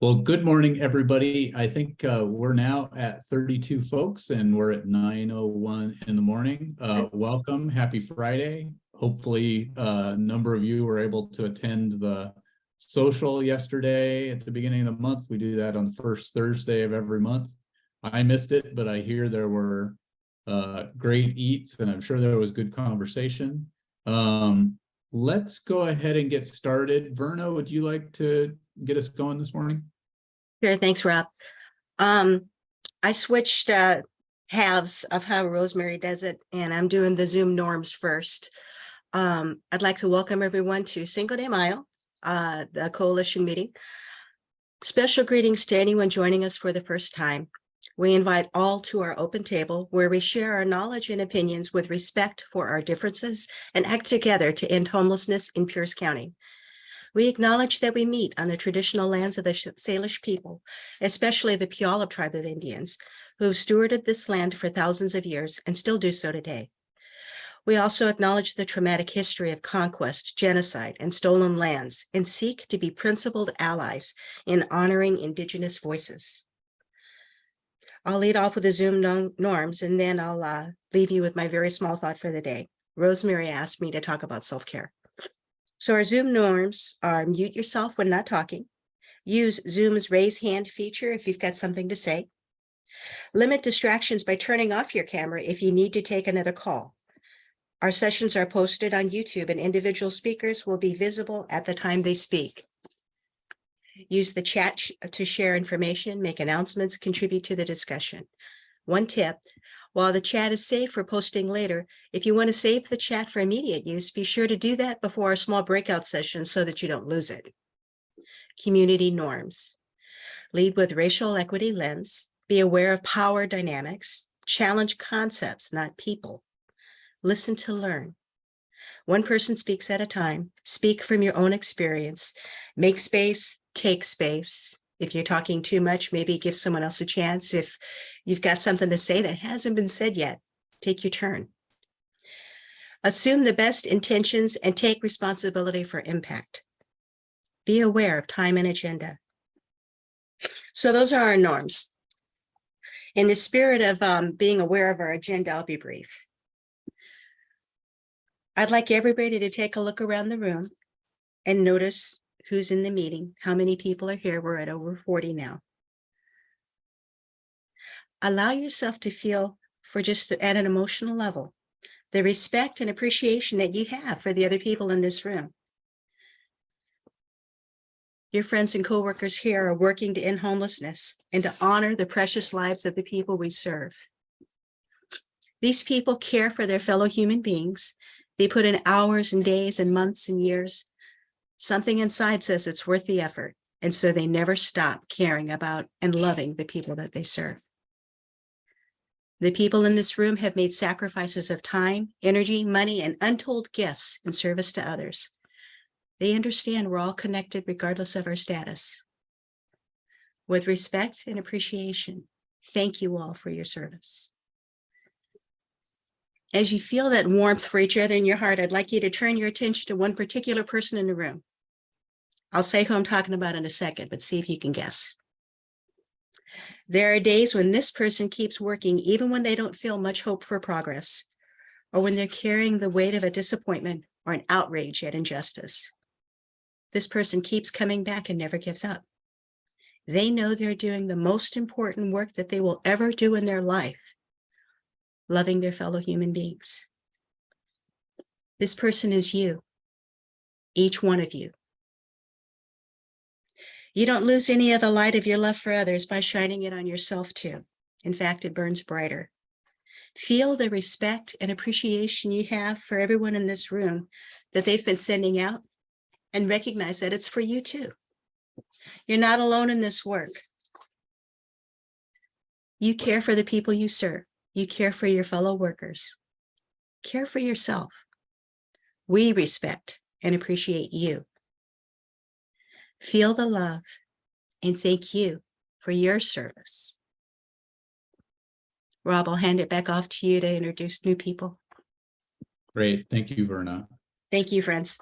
Well, good morning, everybody. I think we're now at 32 folks and we're at 9:01 in the morning. Welcome. Happy Friday. Hopefully, a number of you were able to attend the social yesterday at the beginning of the month. We do that on the first Thursday of every month. I missed it, but I hear there were great eats and I'm sure there was good conversation. Let's go ahead and get started. Verna, would you like to get us going this morning? Sure, thanks, Rob. I switched halves of how Rosemary does it, and I'm doing the Zoom norms first. I'd like to welcome everyone to Cinco de Mayo, the coalition meeting. Special greetings to anyone joining us for the first time. We invite all to our open table where we share our knowledge and opinions with respect for our differences and act together to end homelessness in Pierce County. We acknowledge that we meet on the traditional lands of the Salish people, especially the Puyallup tribe of Indians, who have stewarded this land for thousands of years and still do so today. We also acknowledge the traumatic history of conquest, genocide, and stolen lands, and seek to be principled allies in honoring Indigenous voices. I'll lead off with the Zoom norms, and then I'll leave you with my very small thought for the day. Rosemary asked me to talk about self-care. So our Zoom norms are mute yourself when not talking. Use Zoom's raise hand feature if you've got something to say. Limit distractions by turning off your camera if you need to take another call. Our sessions are posted on YouTube and individual speakers will be visible at the time they speak. Use the chat to share information, make announcements, contribute to the discussion. One tip. While the chat is safe for posting later, if you want to save the chat for immediate use, be sure to do that before our small breakout session so that you don't lose it. Community norms. Lead with racial equity lens. Be aware of power dynamics. Challenge concepts, not people. Listen to learn. One person speaks at a time. Speak from your own experience. Make space, take space. If you're talking too much, maybe give someone else a chance. If you've got something to say that hasn't been said yet, take your turn. Assume the best intentions and take responsibility for impact. Be aware of time and agenda. So those are our norms. In the spirit of being aware of our agenda, I'll be brief. I'd like everybody to take a look around the room and notice who's in the meeting, how many people are here. We're at over 40 now. Allow yourself to feel, for just at an emotional level, the respect and appreciation that you have for the other people in this room. Your friends and coworkers here are working to end homelessness and to honor the precious lives of the people we serve. These people care for their fellow human beings. They put in hours and days and months and years. Something inside says it's worth the effort, and so they never stop caring about and loving the people that they serve. The people in this room have made sacrifices of time, energy, money, and untold gifts in service to others. They understand we're all connected regardless of our status. With respect and appreciation, thank you all for your service. As you feel that warmth for each other in your heart, I'd like you to turn your attention to one particular person in the room. I'll say who I'm talking about in a second, but see if you can guess. There are days when this person keeps working even when they don't feel much hope for progress, or when they're carrying the weight of a disappointment or an outrage at injustice. This person keeps coming back and never gives up. They know they're doing the most important work that they will ever do in their life, loving their fellow human beings. This person is you, each one of you. You don't lose any of the light of your love for others by shining it on yourself too. In fact, it burns brighter. Feel the respect and appreciation you have for everyone in this room that they've been sending out, and recognize that it's for you too. You're not alone in this work. You care for the people you serve. You care for your fellow workers. Care for yourself. We respect and appreciate you. Feel the love and thank you for your service. Rob, I'll hand it back off to you to introduce new people. Great. Thank you, Verna. Thank you, friends.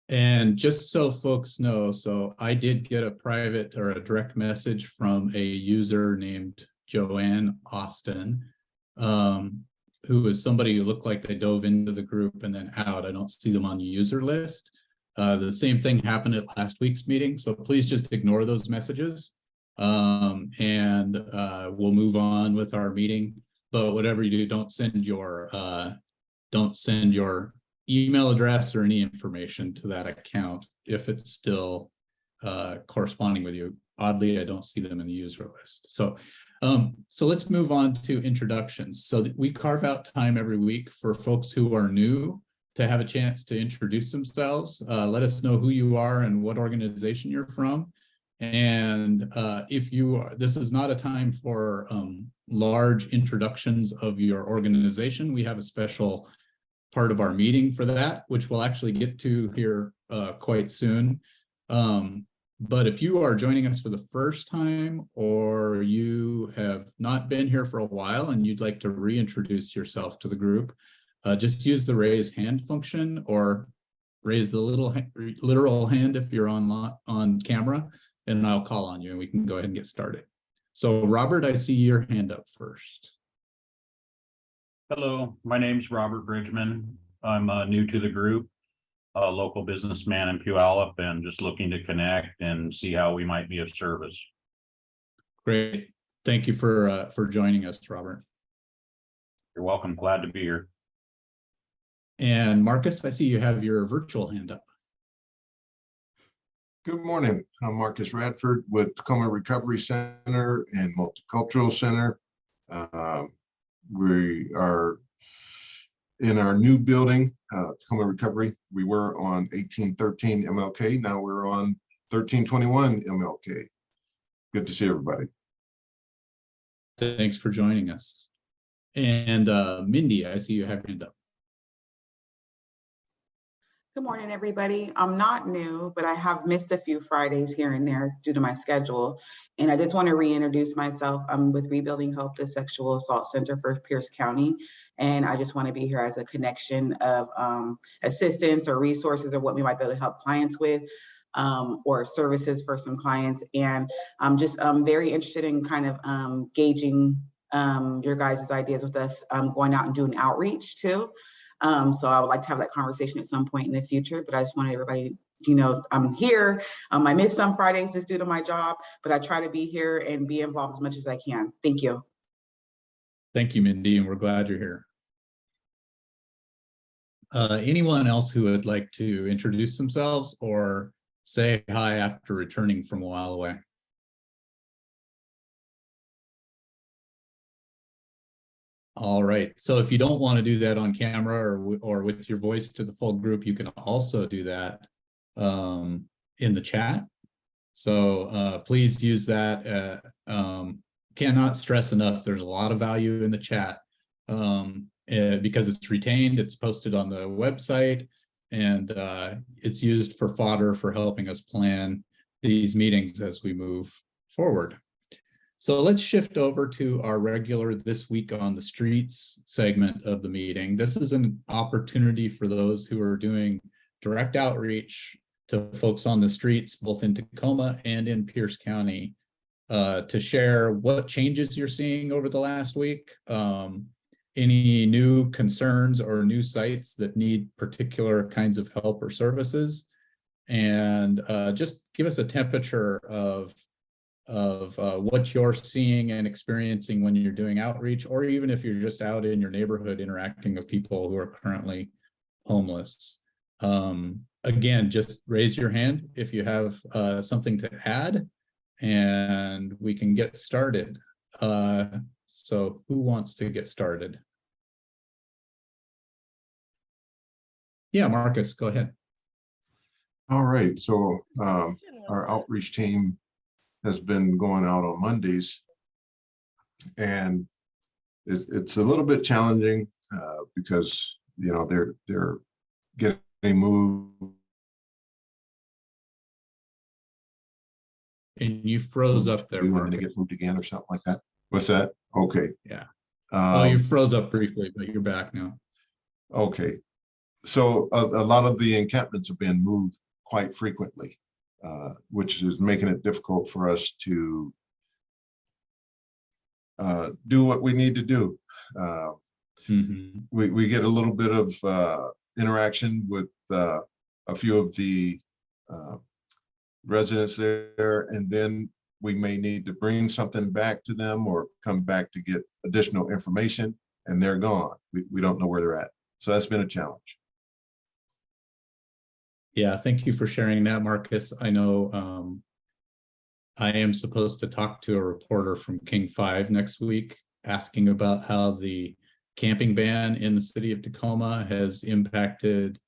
And just so folks know, so I did get a private or a direct message from a user named Joanne Austin, who is somebody who looked like they dove into the group and then out. I don't see them on the user list. The same thing happened at last week's meeting, so please just ignore those messages. And we'll move on with our meeting. But whatever you do, don't send your email address or any information to that account if it's still corresponding with you. Oddly, I don't see them in the user list. So let's move on to introductions. So that we carve out time every week for folks who are new to have a chance to introduce themselves. Let us know who you are and what organization you're from. And if you are, this is not a time for large introductions of your organization. We have a special part of our meeting for that, which we'll actually get to here quite soon. But if you are joining us for the first time, or you have not been here for a while and you'd like to reintroduce yourself to the group, just use the raise hand function or raise the literal hand if you're on camera, and I'll call on you and we can go ahead and get started. So Robert, I see your hand up first. Hello, my name's Robert Bridgman. I'm new to the group, a local businessman in Puyallup, and just looking to connect and see how we might be of service. Great. Thank you for joining us, Robert. You're welcome. Glad to be here. And Marcus, I see you have your virtual hand up. Good morning. I'm Marcus Radford with Tacoma Recovery Center and Multicultural Center. We are in our new building, Tacoma Recovery. We were on 1813 MLK. Now we're on 1321 MLK. Good to see everybody. Thanks for joining us. And Mindy, I see you have your hand up. Good morning, everybody. I'm not new, but I have missed a few Fridays here and there due to my schedule. And I just want to reintroduce myself. I'm with Rebuilding Hope, the Sexual Assault Center for Pierce County. And I just want to be here as a connection of assistance or resources or what we might be able to help clients with, or services for some clients. And I'm just very interested in kind of gauging your guys' ideas with us going out and doing outreach too. So I would like to have that conversation at some point in the future, but I just wanted everybody, you know, I'm here. I miss some Fridays just due to my job, but I try to be here and be involved as much as I can. Thank you. Thank you, Mindy, and we're glad you're here. Anyone else who would like to introduce themselves or say hi after returning from a while away? All right, so if you don't want to do that on camera or with your voice to the full group, you can also do that in the chat. So please use that. Cannot stress enough, there's a lot of value in the chat because it's retained, it's posted on the website, and it's used for fodder for helping us plan these meetings as we move forward. So let's shift over to our regular This Week on the Streets segment of the meeting. This is an opportunity for those who are doing direct outreach to folks on the streets, both in Tacoma and in Pierce County, to share what changes you're seeing over the last week, any new concerns or new sites that need particular kinds of help or services, and just give us a temperature of what you're seeing and experiencing when you're doing outreach, or even if you're just out in your neighborhood interacting with people who are currently homeless. Again, just raise your hand if you have something to add, and we can get started. So who wants to get started? Yeah, Marcus, go ahead. All right, so our outreach team has been going out on Mondays, and it's a little bit challenging because, you know, they're getting moved. And you froze up there, When they get moved again or something like that. What's that? Okay. Yeah. Oh, you froze up briefly, but you're back now. Okay. So a lot of the encampments are being moved quite frequently, which is making it difficult for us to do what we need to do. Mhm. We get a little bit of interaction with a few of the residents there, and then we may need to bring something back to them or come back to get additional information, and they're gone. We don't know where they're at. So that's been a challenge. Yeah, thank you for sharing that, Marcus. I know I am supposed to talk to a reporter from King 5 next week, asking about how the camping ban in the city of Tacoma has impacted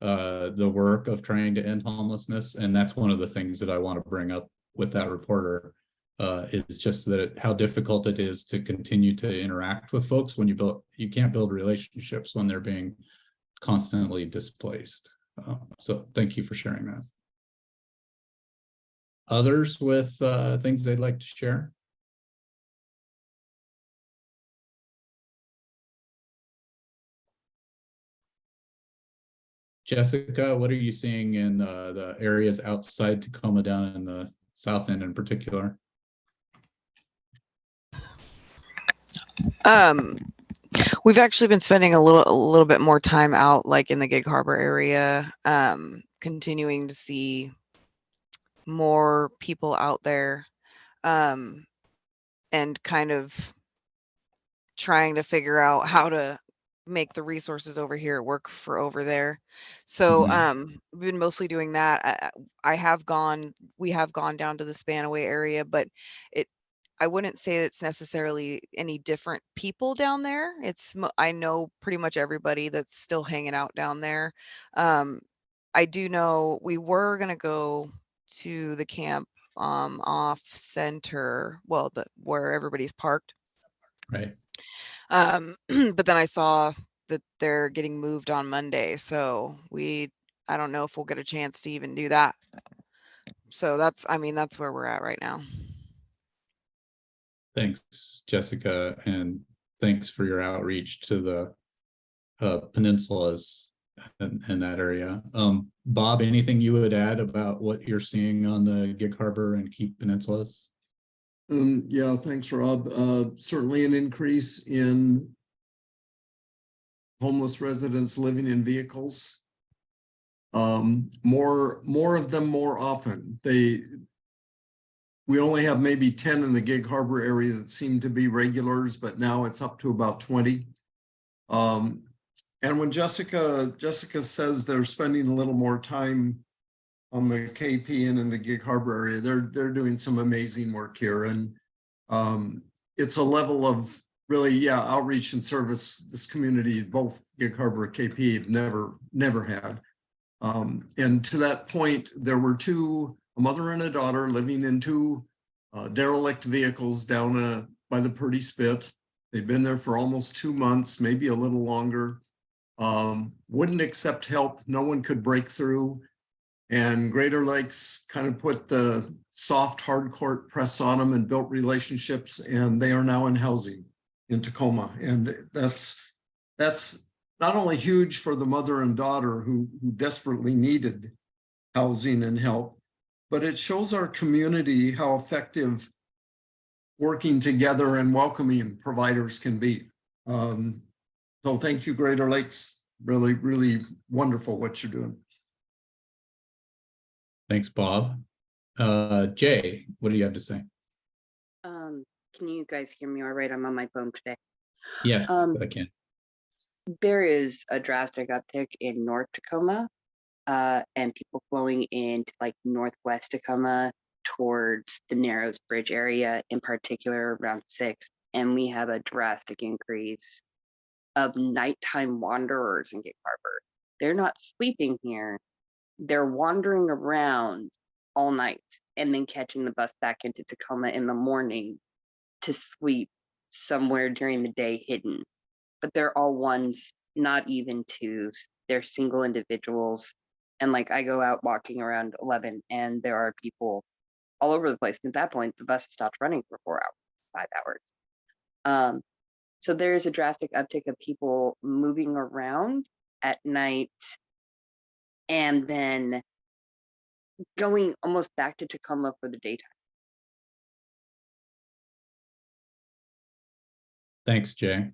the work of trying to end homelessness. And that's one of the things that I want to bring up with that reporter, is just that how difficult it is to continue to interact with folks when you can't build relationships when they're being constantly displaced. So thank you for sharing that. Others with things they'd like to share? Jessica, what are you seeing in the areas outside Tacoma, down in the South End in particular? We've actually been spending a little bit more time out, like in the Gig Harbor area, continuing to see more people out there, and kind of trying to figure out how to make the resources over here work for over there. So we've been mostly doing that. We have gone down to the Spanaway area, but I wouldn't say it's necessarily any different people down there. I know pretty much everybody that's still hanging out down there. I do know we were gonna go to the camp off center, well, where everybody's parked. Right. But then I saw that they're getting moved on Monday, so I don't know if we'll get a chance to even do that. So that's where we're at right now. Thanks, Jessica, and thanks for your outreach to the peninsulas in that area. Bob, anything you would add about what you're seeing on the Gig Harbor and Keep peninsulas? Yeah, thanks, Rob. Certainly an increase in homeless residents living in vehicles. More of them more often. We only have maybe 10 in the Gig Harbor area that seem to be regulars, but now it's up to about 20. And when Jessica says they're spending a little more time on the KP and in the Gig Harbor area, they're doing some amazing work here. And it's a level of really, outreach and service this community, both Gig Harbor and KP, have never had. And to that point, there were a mother and a daughter living in two derelict vehicles down by the Purdy Spit. They'd been there for almost 2 months, maybe a little longer. Wouldn't accept help. No one could break through. And Greater Lakes kind of put the soft hardcore press on them and built relationships, and they are now in housing in Tacoma. And that's not only huge for the mother and daughter who desperately needed housing and help, but it shows our community how effective working together and welcoming providers can be. So thank you, Greater Lakes. Really, really wonderful what you're doing. Thanks, Bob. Jay, what do you have to say? Can you guys hear me all right? I'm on my phone today. Yes, I can. There is a drastic uptick in North Tacoma, and people flowing into like Northwest Tacoma towards the Narrows Bridge area, in particular around 6th. And we have a drastic increase of nighttime wanderers in Gig Harbor. They're not sleeping here. They're wandering around all night and then catching the bus back into Tacoma in the morning to sleep somewhere during the day hidden. But they're all ones, not even twos. They're single individuals. And like I go out walking around 11 and there are people all over the place. And at that point, the bus stopped running for 4 hours, 5 hours. So there is a drastic uptick of people moving around at night, and then going almost back to Tacoma for the daytime. Thanks, Jay.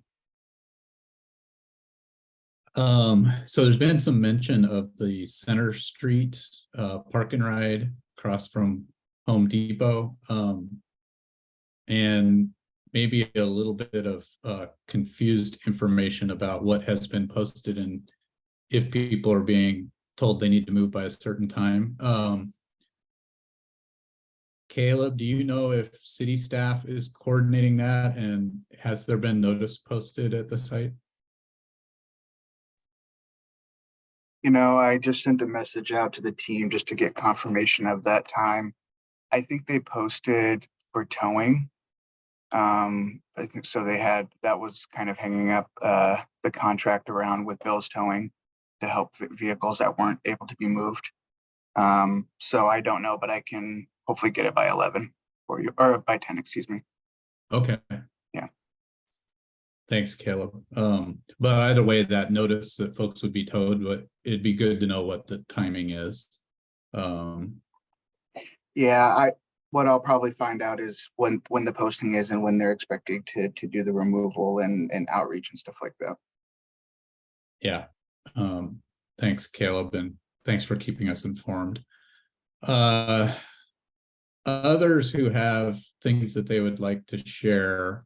So there's been some mention of the Center Street park and ride across from Home Depot. And maybe a little bit of confused information about what has been posted and if people are being told they need to move by a certain time. Caleb, do you know if city staff is coordinating that, and has there been notice posted at the site? You know, I just sent a message out to the team just to get confirmation of that time. I think they posted for towing. I think so. They had, that was kind of hanging up the contract around with Bill's Towing to help vehicles that weren't able to be moved. So I don't know, but I can hopefully get it by 11 for you, or by 10, excuse me. Okay. Yeah. Thanks, Caleb. But either way, that notice that folks would be towed, but it'd be good to know what the timing is. Yeah, what I'll probably find out is when the posting is and when they're expecting to do the removal and outreach and stuff like that. Yeah. Thanks, Caleb, and thanks for keeping us informed. Others who have things that they would like to share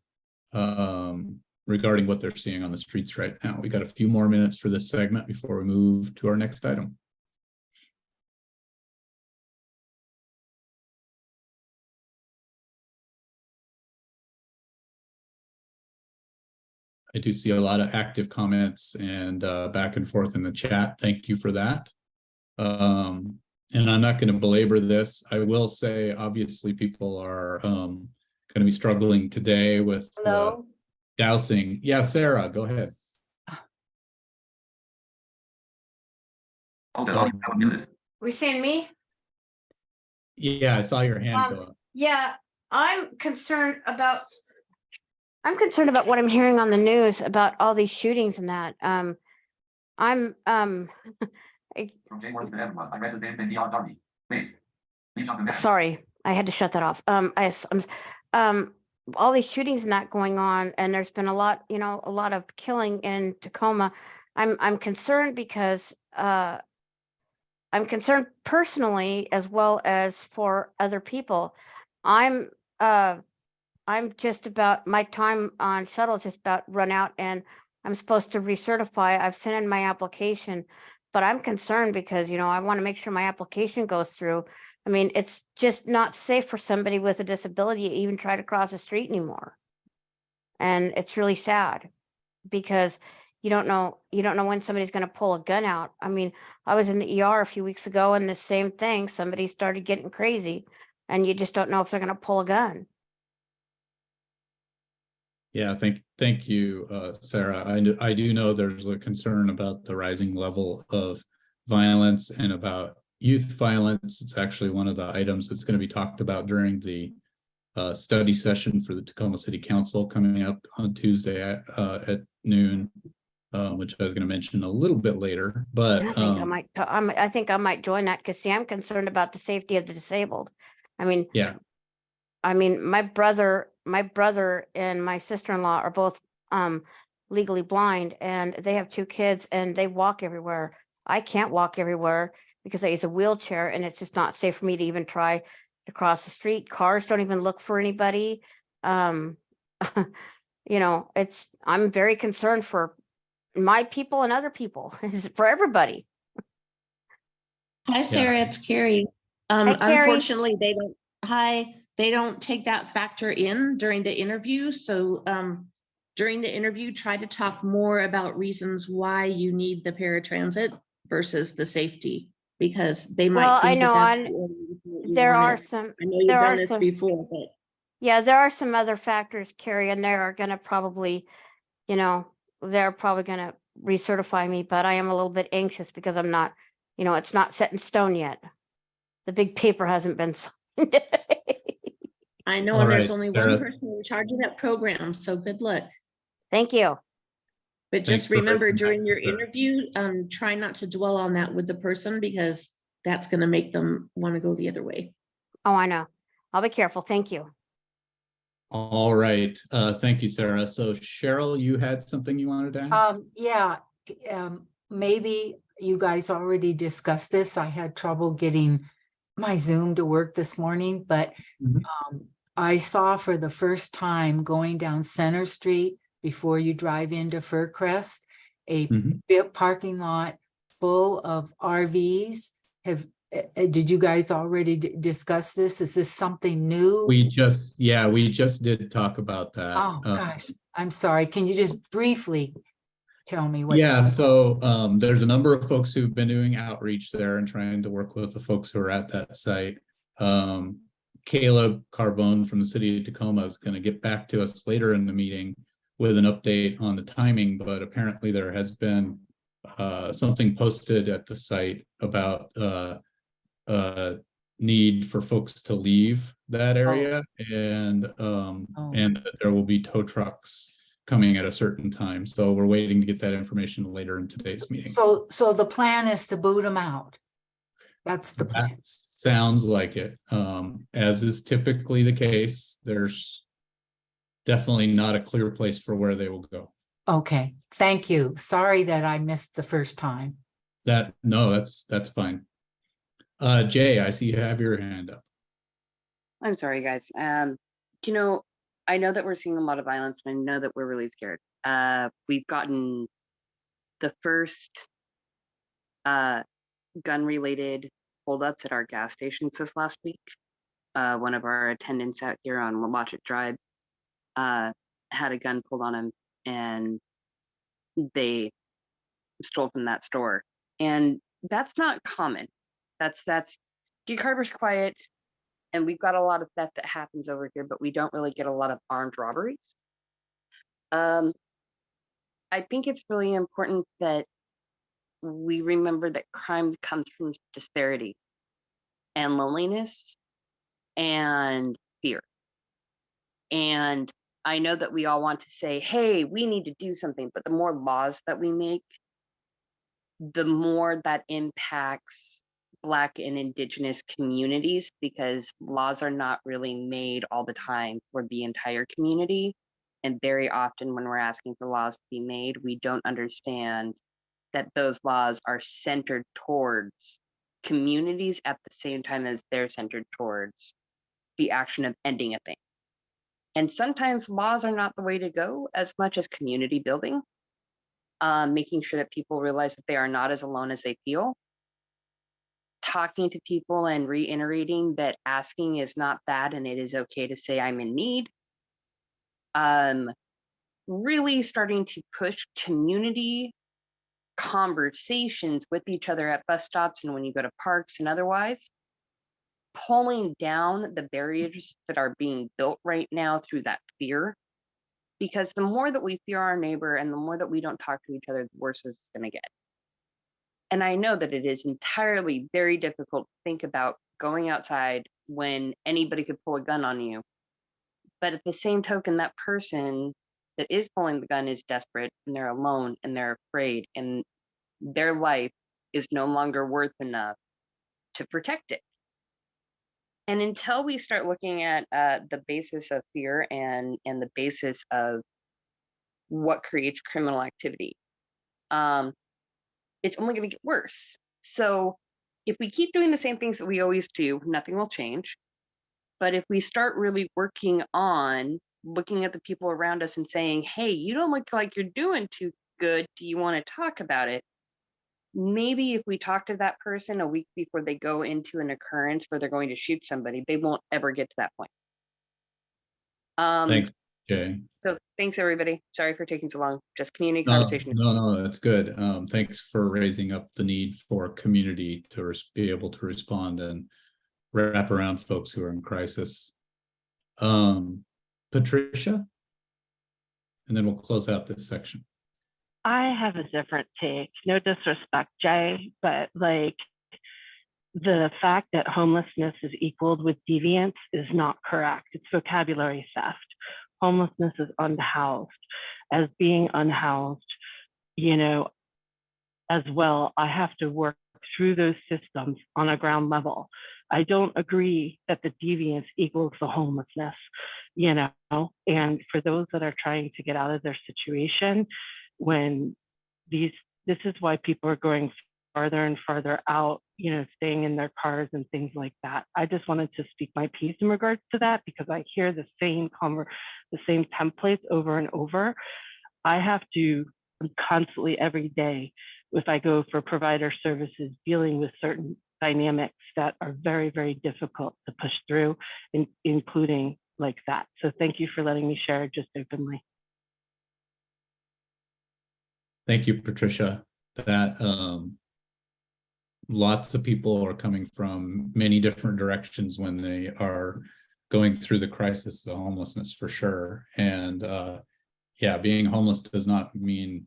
regarding what they're seeing on the streets right now. We got a few more minutes for this segment before we move to our next item. I do see a lot of active comments and back and forth in the chat. Thank you for that. And I'm not going to belabor this. I will say, obviously, people are going to be struggling today with dousing. Yeah, Sarah, go ahead. Were you saying me? Yeah, I saw your hand go up. Yeah, I'm concerned about what I'm hearing on the news about all these shootings and that. Sorry, I had to shut that off. All these shootings and that going on, and there's been a lot of killing in Tacoma. I'm concerned because I'm concerned personally as well as for other people. I'm just about, my time on shuttle is just about run out, and I'm supposed to recertify. I've sent in my application, but I'm concerned because, I want to make sure my application goes through. I mean, it's just not safe for somebody with a disability to even try to cross the street anymore. And it's really sad because you don't know when somebody's going to pull a gun out. I mean, I was in the ER a few weeks ago and the same thing, somebody started getting crazy and you just don't know if they're going to pull a gun. Yeah, thank you, Sarah. I do know there's a concern about the rising level of violence and about youth violence. It's actually one of the items that's going to be talked about during the study session for the Tacoma City Council coming up on Tuesday at noon, which I was going to mention a little bit later. But I think I might join that because, see, I'm concerned about the safety of the disabled. I mean, yeah. I mean, my brother and my sister-in-law are both legally blind, and they have 2 kids and they walk everywhere. I can't walk everywhere because I use a wheelchair, and it's just not safe for me to even try to cross the street. Cars don't even look for anybody. I'm very concerned for my people and other people, for everybody. Hi, Sarah, it's Carrie. Hi, Carrie. Unfortunately, they don't take that factor in during the interview. So during the interview, try to talk more about reasons why you need the paratransit versus the safety, because they might. Well, think I know that that's there are wanted. some. I know you've done this before, but yeah, there are some other factors, Carrie, and they are going to probably, they're probably going to recertify me, but I am a little bit anxious because I'm not, it's not set in stone yet. The big paper hasn't been signed. I know, All and there's right, only Sarah. one person in charge of that program, so good luck. Thank you. But Thanks just for remember raising that, during your Sarah. interview, try not to dwell on that with the person because that's going to make them want to go the other way. Oh, I know. I'll be careful. Thank you. All right. Thank you, Sarah. So Cheryl, you had something you wanted to ask? Yeah, maybe you guys already discussed this. I had trouble getting my Zoom to work this morning, but Mhm. I saw for the first time going down Center Street before you drive into Fircrest, a Mhm. big parking lot full of RVs. Did you guys already discuss this? Is this something new? We just did talk about that. Oh, gosh, I'm sorry. Can you just briefly tell me what's Yeah, so there's a number of folks who've been doing outreach there and trying to work with the folks who are at that site. Caleb Carbone from the city of Tacoma is going to get back to us later in the meeting with an update on the timing, but apparently there has been something posted at the site about need for folks to leave that area, and that there will be tow trucks coming at a certain time. So we're waiting to get that information later in today's meeting. So the plan is to boot them out. That's the plan. That sounds like it. As is typically the case, there's definitely not a clear place for where they will go. Okay, thank you. Sorry that I missed the first time. No, that's fine. Jay, I see you have your hand up. I'm sorry, guys. You know, I know that we're seeing a lot of violence, and I know that we're really scared. We've gotten the first gun-related holdups at our gas stations this last week. One of our attendants out here on Watchet Drive had a gun pulled on him, and they stole from that store. And that's not common. That's Gig Harbor's quiet, and we've got a lot of theft that happens over here, but we don't really get a lot of armed robberies. I think it's really important that we remember that crime comes from disparity and loneliness and fear. And I know that we all want to say, hey, we need to do something, but the more laws that we make, the more that impacts Black and Indigenous communities, because laws are not really made all the time for the entire community. And very often when we're asking for laws to be made, we don't understand that those laws are centered towards communities at the same time as they're centered towards the action of ending a thing. And sometimes laws are not the way to go as much as community building, making sure that people realize that they are not as alone as they feel, talking to people and reiterating that asking is not bad and it is okay to say I'm in need. Really starting to push community conversations with each other at bus stops and when you go to parks and otherwise, pulling down the barriers that are being built right now through that fear. Because the more that we fear our neighbor and the more that we don't talk to each other, the worse it's going to get. And I know that it is entirely very difficult to think about going outside when anybody could pull a gun on you. But at the same token, that person that is pulling the gun is desperate and they're alone and they're afraid and their life is no longer worth enough to protect it. And until we start looking at the basis of fear and the basis of what creates criminal activity, it's only going to get worse. So if we keep doing the same things that we always do, nothing will change. But if we start really working on looking at the people around us and saying, hey, you don't look like you're doing too good. Do you want to talk about it? Maybe if we talk to that person a week before they go into an occurrence where they're going to shoot somebody, they won't ever get to that point. Thanks, Jay. So thanks, everybody. Sorry for taking so long. Just community conversation. No, that's good. Thanks for raising up the need for community to be able to respond and wrap around folks who are in crisis. Patricia, and then we'll close out this section. I have a different take. No disrespect, Jay, but like the fact that homelessness is equaled with deviance is not correct. It's vocabulary theft. Homelessness is unhoused. As being unhoused, you know, as well, I have to work through those systems on a ground level. I don't agree that the deviance equals the homelessness, you know, and for those that are trying to get out of their situation, when this is why people are going farther and farther out, you know, staying in their cars and things like that. I just wanted to speak my piece in regards to that because I hear the same templates over and over. I have to constantly every day, if I go for provider services, dealing with certain dynamics that are very, very difficult to push through, including like that. So thank you for letting me share just openly. Thank you, Patricia. That lots of people are coming from many different directions when they are going through the crisis of homelessness for sure. And yeah, being homeless does not mean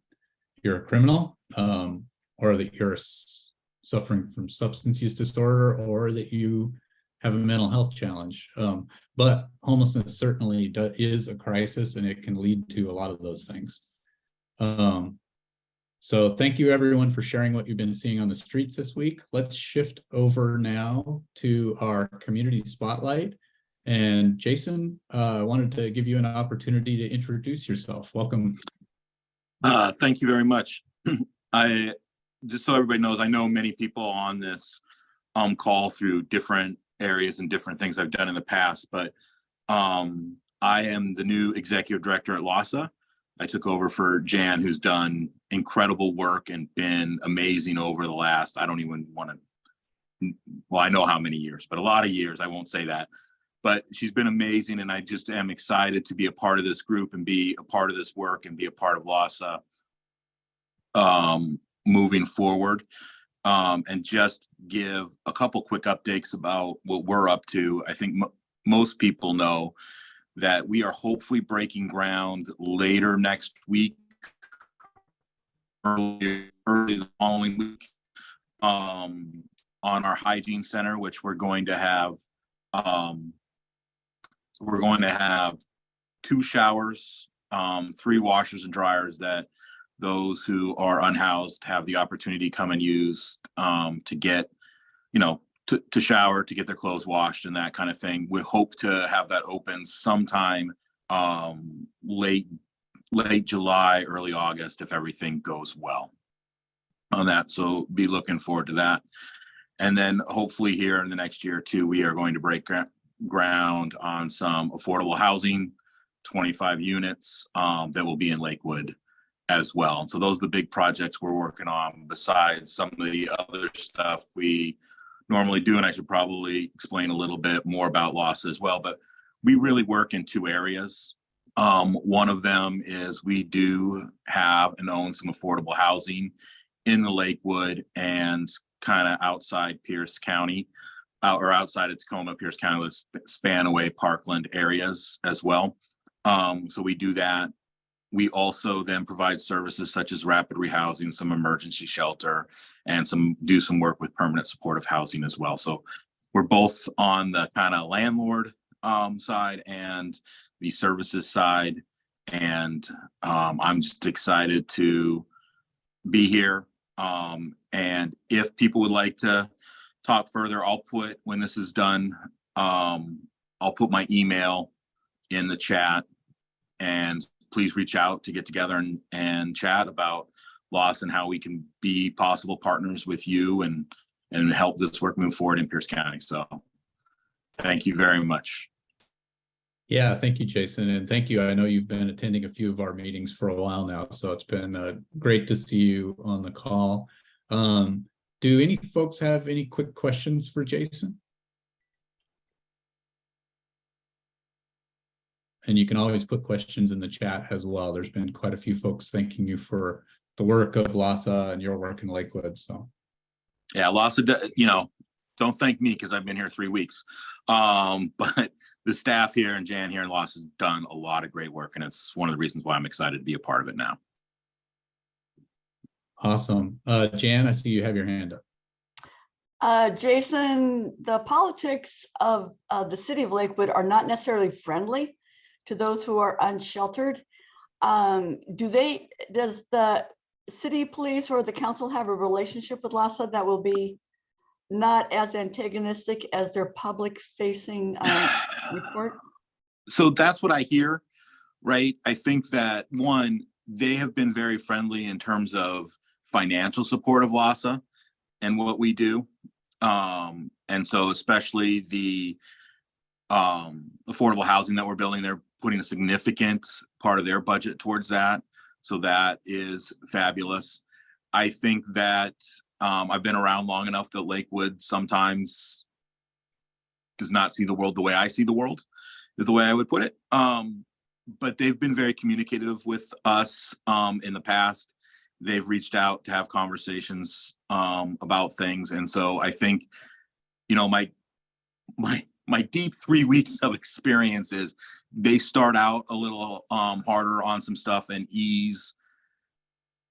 you're a criminal or that you're suffering from substance use disorder or that you have a mental health challenge. But homelessness certainly is a crisis and it can lead to a lot of those things. So thank you everyone for sharing what you've been seeing on the streets this week. Let's shift over now to our community spotlight. And Jason, I wanted to give you an opportunity to introduce yourself. Welcome. Thank you very much. Just so everybody knows, I know many people on this call through different areas and different things I've done in the past, but I am the new executive director at LASA. I took over for Jan, who's done incredible work and been amazing over the last, I don't even want to, well, I know how many years, but a lot of years, I won't say that. But she's been amazing, and I just am excited to be a part of this group and be a part of this work and be a part of LASA moving forward. And just give a couple quick updates about what we're up to. I think most people know that we are hopefully breaking ground later next week, early the following week, on our hygiene center, which we're going to have. We're going to have 2 showers, 3 washers and dryers that those who are unhoused have the opportunity to come and use to get, you know, to shower, to get their clothes washed and that kind of thing. We hope to have that open sometime late July, early August, if everything goes well on that. So be looking forward to that. And then hopefully here in the next year or two, we are going to break ground on some affordable housing, 25 units that will be in Lakewood as well. And so those are the big projects we're working on besides some of the other stuff we normally do. And I should probably explain a little bit more about LASA as well, but we really work in 2 areas. One of them is we do have and own some affordable housing in the Lakewood and kind of outside Pierce County or outside of Tacoma, Pierce County, Spanaway, Parkland areas as well. So we do that. We also then provide services such as rapid rehousing, some emergency shelter, and do some work with permanent supportive housing as well. So we're both on the kind of landlord side and the services side. And I'm just excited to be here. And if people would like to talk further, I'll put, when this is done, I'll put my email in the chat, and please reach out to get together and chat about LASA and how we can be possible partners with you and help this work move forward in Pierce County. So thank you very much. Yeah, thank you, Jason. And thank you. I know you've been attending a few of our meetings for a while now, so it's been great to see you on the call. Do any folks have any quick questions for Jason? And you can always put questions in the chat as well. There's been quite a few folks thanking you for the work of LASA and your work in Lakewood. So, yeah, LASA, you know, don't thank me because I've been here 3 weeks. But the staff here and Jan here in LASA has done a lot of great work, and it's one of the reasons why I'm excited to be a part of it now. Awesome. Jan, I see you have your hand up. Jason, the politics of the city of Lakewood are not necessarily friendly to those who are unsheltered. Does the city police or the council have a relationship with LASA that will be not as antagonistic as their public facing report? So that's what I hear, right? I think that one, they have been very friendly in terms of financial support of LASA and what we do. And so especially the affordable housing that we're building, they're putting a significant part of their budget towards that. So that is fabulous. I think that I've been around long enough that Lakewood sometimes does not see the world the way I see the world, is the way I would put it. But they've been very communicative with us in the past. They've reached out to have conversations about things. And so I think, you know, my deep 3 weeks of experience is they start out a little harder on some stuff and ease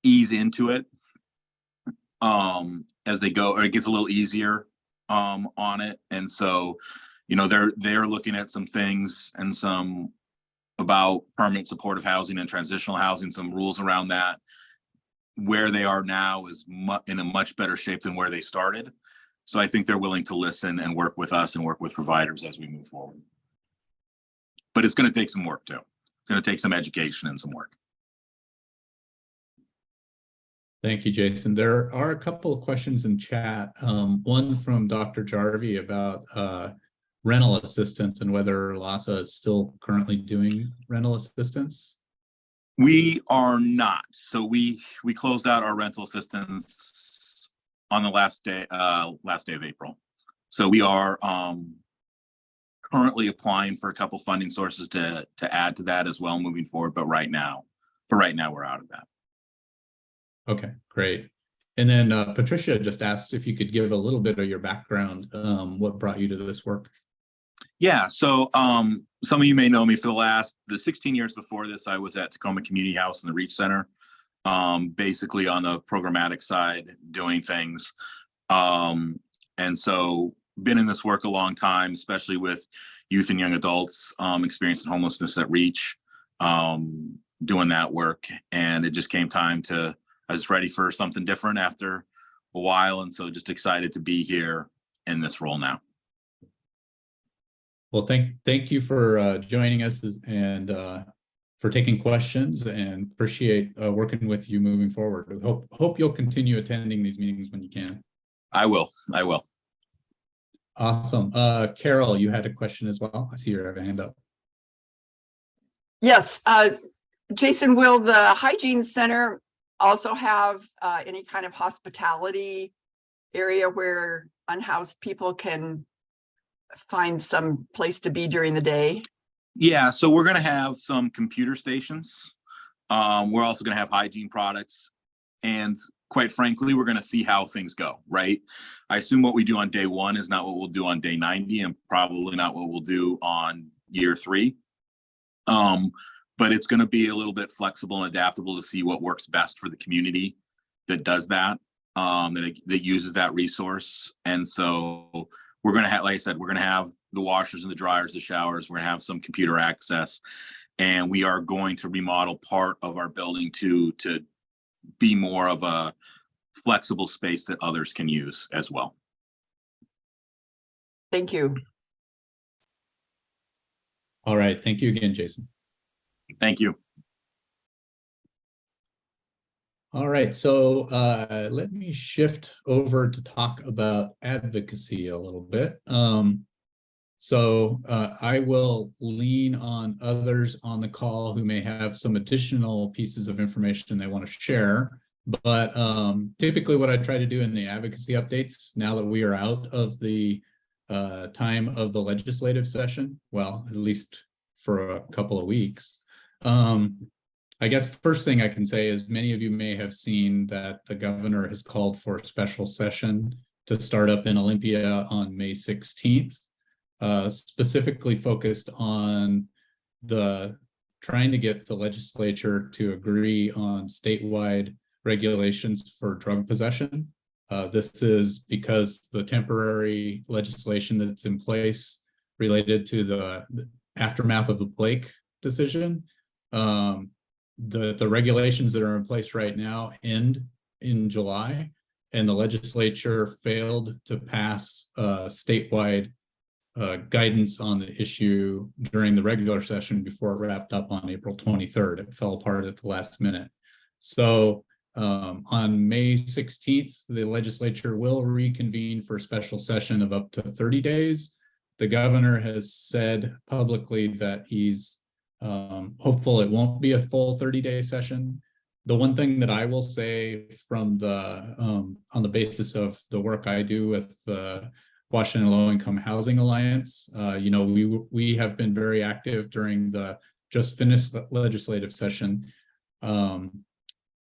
into it as they go, or it gets a little easier on it. And so, you know, they're looking at some things and some about permanent supportive housing and transitional housing, some rules around that. Where they are now is in a much better shape than where they started. So I think they're willing to listen and work with us and work with providers as we move forward. But it's going to take some work too. It's going to take some education and some work. Thank you, Jason. There are a couple of questions in chat. One from Dr. Jarvie about rental assistance and whether LASA is still currently doing rental assistance. We are not. So we closed out our rental assistance on the last day of April. So we are currently applying for a couple funding sources to add to that as well moving forward. But for right now, we're out of that. Okay, great. And then Patricia just asked if you could give a little bit of your background, what brought you to this work? Yeah, so some of you may know me for the 16 years before this, I was at Tacoma Community House in the Reach Center, basically on the programmatic side doing things. And so been in this work a long time, especially with youth and young adults experiencing homelessness at Reach, doing that work. And it just came time I was ready for something different after a while. And so just excited to be here in this role now. Well, thank you for joining us and for taking questions, and appreciate working with you moving forward. Hope you'll continue attending these meetings when you can. I will. Awesome. Carol, you had a question as well. I see you have a hand up. Yes. Jason, will the Hygiene Center also have any kind of hospitality area where unhoused people can find some place to be during the day? Yeah, so we're going to have some computer stations. We're also going to have hygiene products. And quite frankly, we're going to see how things go, right? I assume what we do on day 1 is not what we'll do on day 90 and probably not what we'll do on year 3. But it's going to be a little bit flexible and adaptable to see what works best for the community that does that, that uses that resource. And so we're going to have, like I said, we're going to have the washers and the dryers, the showers. We're going to have some computer access, and we are going to remodel part of our building to be more of a flexible space that others can use as well. Thank you. All right. Thank you again, Jason. Thank you. All right, so let me shift over to talk about advocacy a little bit. I will lean on others on the call who may have some additional pieces of information they want to share. But typically what I try to do in the advocacy updates, now that we are out of the time of the legislative session, well, at least for a couple of weeks, I guess first thing I can say is many of you may have seen that the governor has called for a special session to start up in Olympia on May 16th, specifically focused on trying to get the legislature to agree on statewide regulations for drug possession. This is because the temporary legislation that's in place related to the aftermath of the Blake decision the regulations that are in place right now end in July, and the legislature failed to pass statewide guidance on the issue during the regular session before it wrapped up on April 23rd. It fell apart at the last minute. So on May 16th, the legislature will reconvene for a special session of up to 30 days. The governor has said publicly that he's hopeful it won't be a full 30-day session. The one thing that I will say from the on the basis of the work I do with the Washington Low Income Housing Alliance, you know, we have been very active during the just finished legislative session.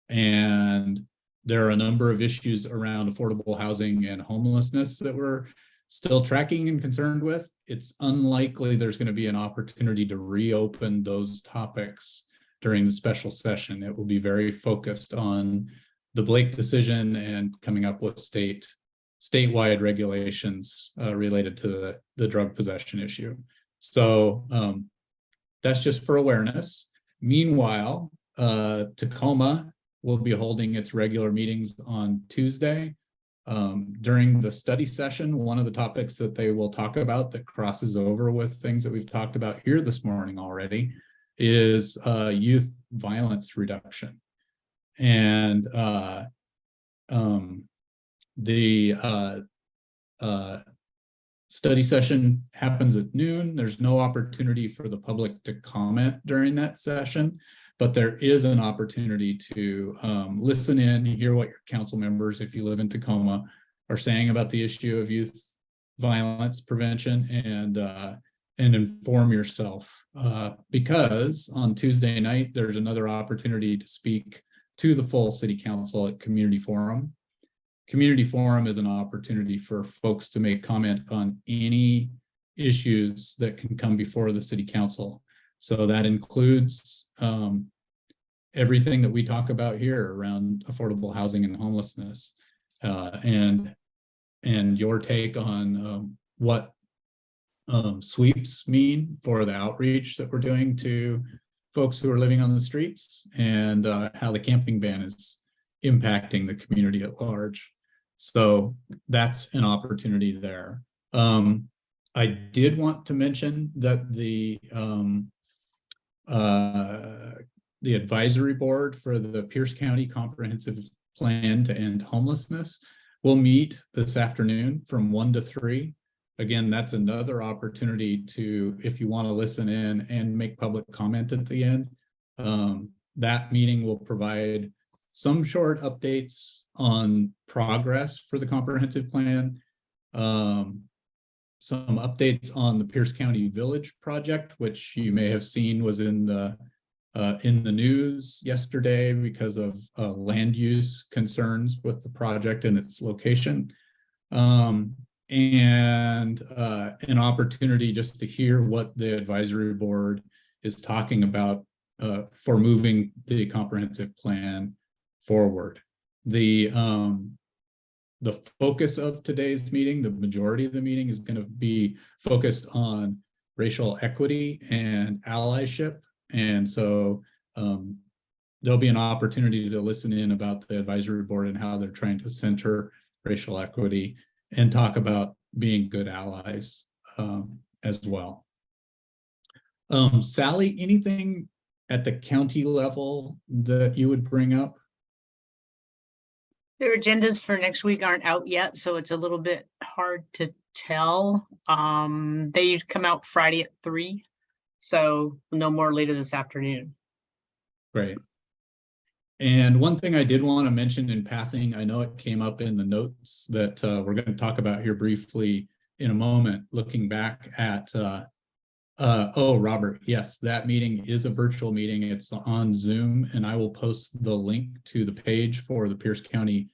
And there are a number of issues around affordable housing and homelessness that we're still tracking and concerned with. It's unlikely there's going to be an opportunity to reopen those topics during the special session. It will be very focused on the Blake decision and coming up with statewide regulations related to the drug possession issue. So that's just for awareness. Meanwhile, Tacoma will be holding its regular meetings on Tuesday. During the study session, one of the topics that they will talk about that crosses over with things that we've talked about here this morning already is youth violence reduction. And the study session happens at noon. There's no opportunity for the public to comment during that session, but there is an opportunity to listen in, hear what your council members, if you live in Tacoma, are saying about the issue of youth violence prevention, and inform yourself. Because on Tuesday night, there's another opportunity to speak to the full city council at Community Forum. Community Forum is an opportunity for folks to make comment on any issues that can come before the city council. So that includes everything that we talk about here around affordable housing and homelessness, and your take on what sweeps mean for the outreach that we're doing to folks who are living on the streets, and how the camping ban is impacting the community at large. So that's an opportunity there. I did want to mention that the advisory board for the Pierce County Comprehensive Plan to End Homelessness will meet this afternoon from 1 to 3. Again, that's another opportunity to, if you want to listen in and make public comment at the end. That meeting will provide some short updates on progress for the comprehensive plan, some updates on the Pierce County Village project, which you may have seen was in the news yesterday because of land use concerns with the project and its location, and an opportunity just to hear what the advisory board is talking about for moving the comprehensive plan forward. The focus of today's meeting, the majority of the meeting, is going to be focused on racial equity and allyship. And so there'll be an opportunity to listen in about the advisory board and how they're trying to center racial equity and talk about being good allies as well. Sally, anything at the county level that you would bring up? Their agendas for next week aren't out yet, so it's a little bit hard to tell. They come out Friday at 3, so no more later this afternoon. Great. And one thing I did want to mention in passing, I know it came up in the notes that we're going to talk about here briefly in a moment, looking back at, Robert, yes, that meeting is a virtual meeting. It's on Zoom, and I will post the link to the page for the Pierce County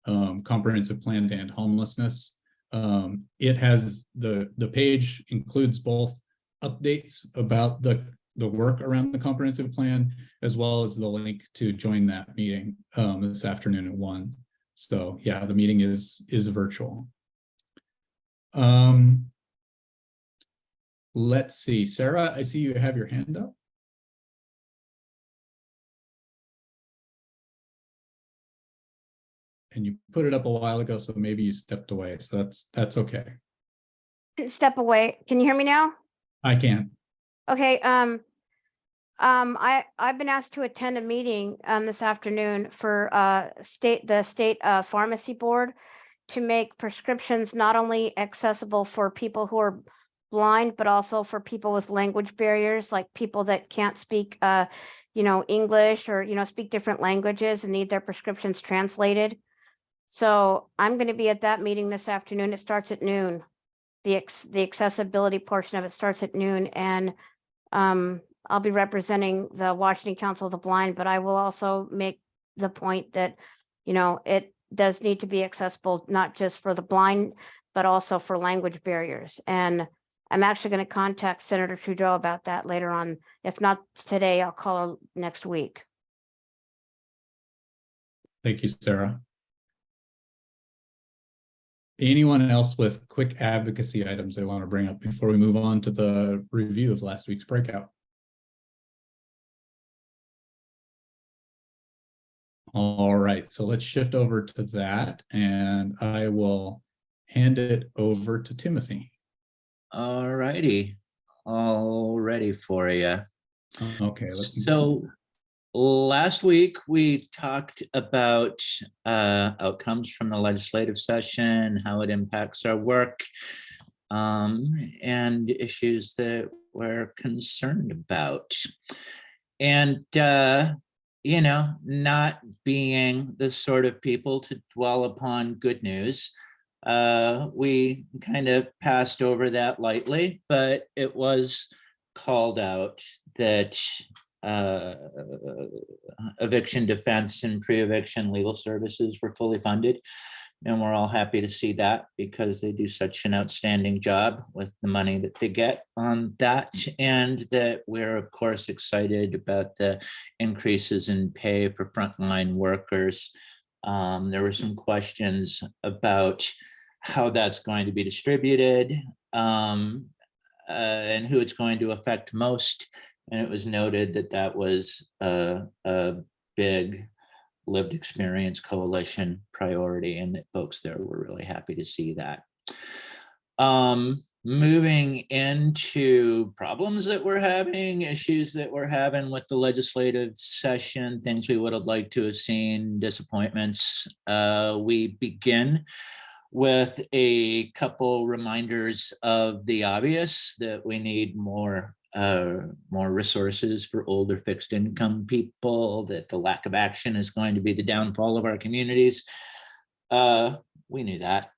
Comprehensive Plan to End Homelessness. It has the page includes both updates about the work around the comprehensive plan, as well as the link to join that meeting this afternoon at 1. So yeah, the meeting is virtual. Let's see, Sarah, I see you have your hand up. and you put it up a while ago, so maybe you stepped away. So that's okay. Step away. Can you hear me now? I can. Okay, I've been asked to attend a meeting this afternoon for the state pharmacy board to make prescriptions not only accessible for people who are blind, but also for people with language barriers, like people that can't speak English or speak different languages and need their prescriptions translated. So I'm going to be at that meeting this afternoon. It starts at noon. The accessibility portion of it starts at noon, and I'll be representing the Washington Council of the Blind, but I will also make the point that, it does need to be accessible, not just for the blind, but also for language barriers. And I'm actually going to contact Senator Trudeau about that later on. If not today, I'll call her next week. Thank you, Sarah. Anyone else with quick advocacy items they want to bring up before we move on to the review of last week's breakout? All right, so let's shift over to that, and I will hand it over to Timothy. All righty, all ready for you. Okay. So last week we talked about outcomes from the legislative session, how it impacts our work, and issues that we're concerned about. And not being the sort of people to dwell upon good news, we kind of passed over that lightly, but it was called out that eviction defense and pre-eviction legal services were fully funded. And we're all happy to see that, because they do such an outstanding job with the money that they get on that. And that we're, of course, excited about the increases in pay for frontline workers. There were some questions about how that's going to be distributed and who it's going to affect most. And it was noted that that was a big lived experience coalition priority, and that folks there were really happy to see that. Moving into problems that we're having, issues that we're having with the legislative session, things we would have liked to have seen, disappointments. We begin with a couple reminders of the obvious, that we need more resources for older fixed income people, that the lack of action is going to be the downfall of our communities. We knew that.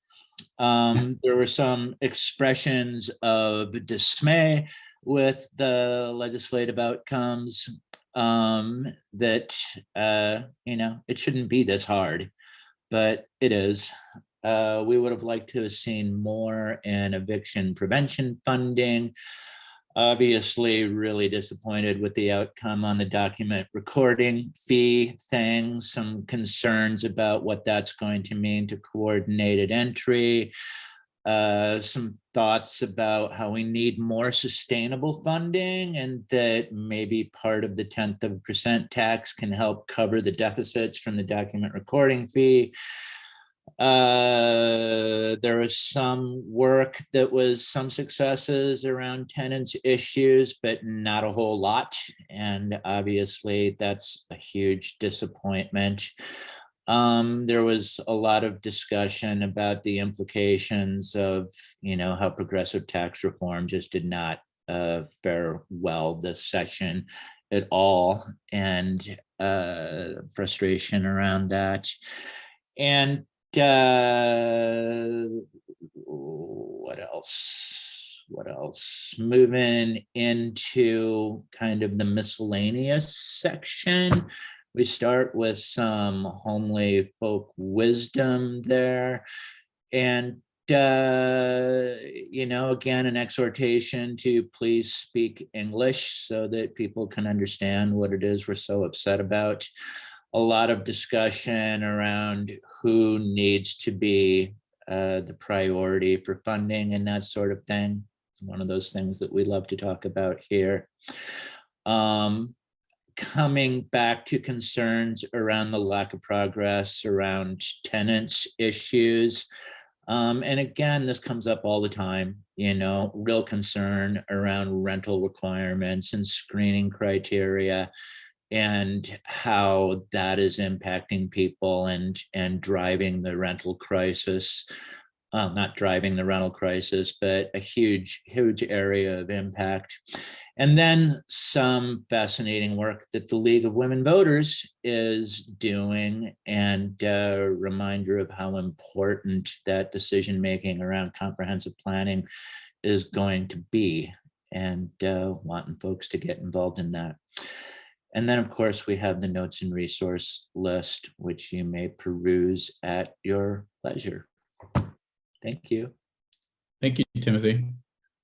There were some expressions of dismay with the legislative outcomes, that, it shouldn't be this hard, but it is. We would have liked to have seen more in eviction prevention funding. Obviously, really disappointed with the outcome on the document recording fee thing, some concerns about what that's going to mean to coordinated entry, some thoughts about how we need more sustainable funding, and that maybe part of the 10th of a percent tax can help cover the deficits from the document recording fee. There was some work that was some successes around tenants issues, but not a whole lot. And obviously that's a huge disappointment. There was a lot of discussion about the implications of, how progressive tax reform just did not fare well this session at all, and frustration around that. And what else? Moving into kind of the miscellaneous section, we start with some homely folk wisdom there. And again, an exhortation to please speak English so that people can understand what it is we're so upset about. A lot of discussion around who needs to be the priority for funding and that sort of thing. It's one of those things that we love to talk about here. coming back to concerns around the lack of progress around tenants issues. And again, this comes up all the time, real concern around rental requirements and screening criteria and how that is impacting people and driving the rental crisis. Not driving the rental crisis, but a huge area of impact. And then some fascinating work that the League of Women Voters is doing, and a reminder of how important that decision-making around comprehensive planning is going to be, and wanting folks to get involved in that. And then, of course, we have the notes and resource list, which you may peruse at your leisure. Thank you. Thank you, Timothy.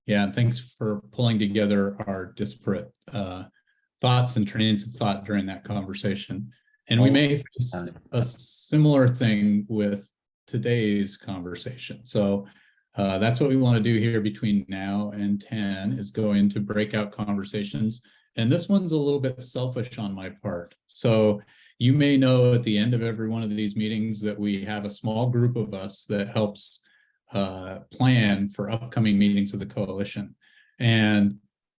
Yeah, and thanks for pulling together our disparate thoughts and trains of thought during that conversation. And we may face a similar thing with today's conversation. So that's what we want to do here between now and 10 is go into breakout conversations. And this one's a little bit selfish on my part. So you may know at the end of every one of these meetings that we have a small group of us that helps plan for upcoming meetings of the coalition. And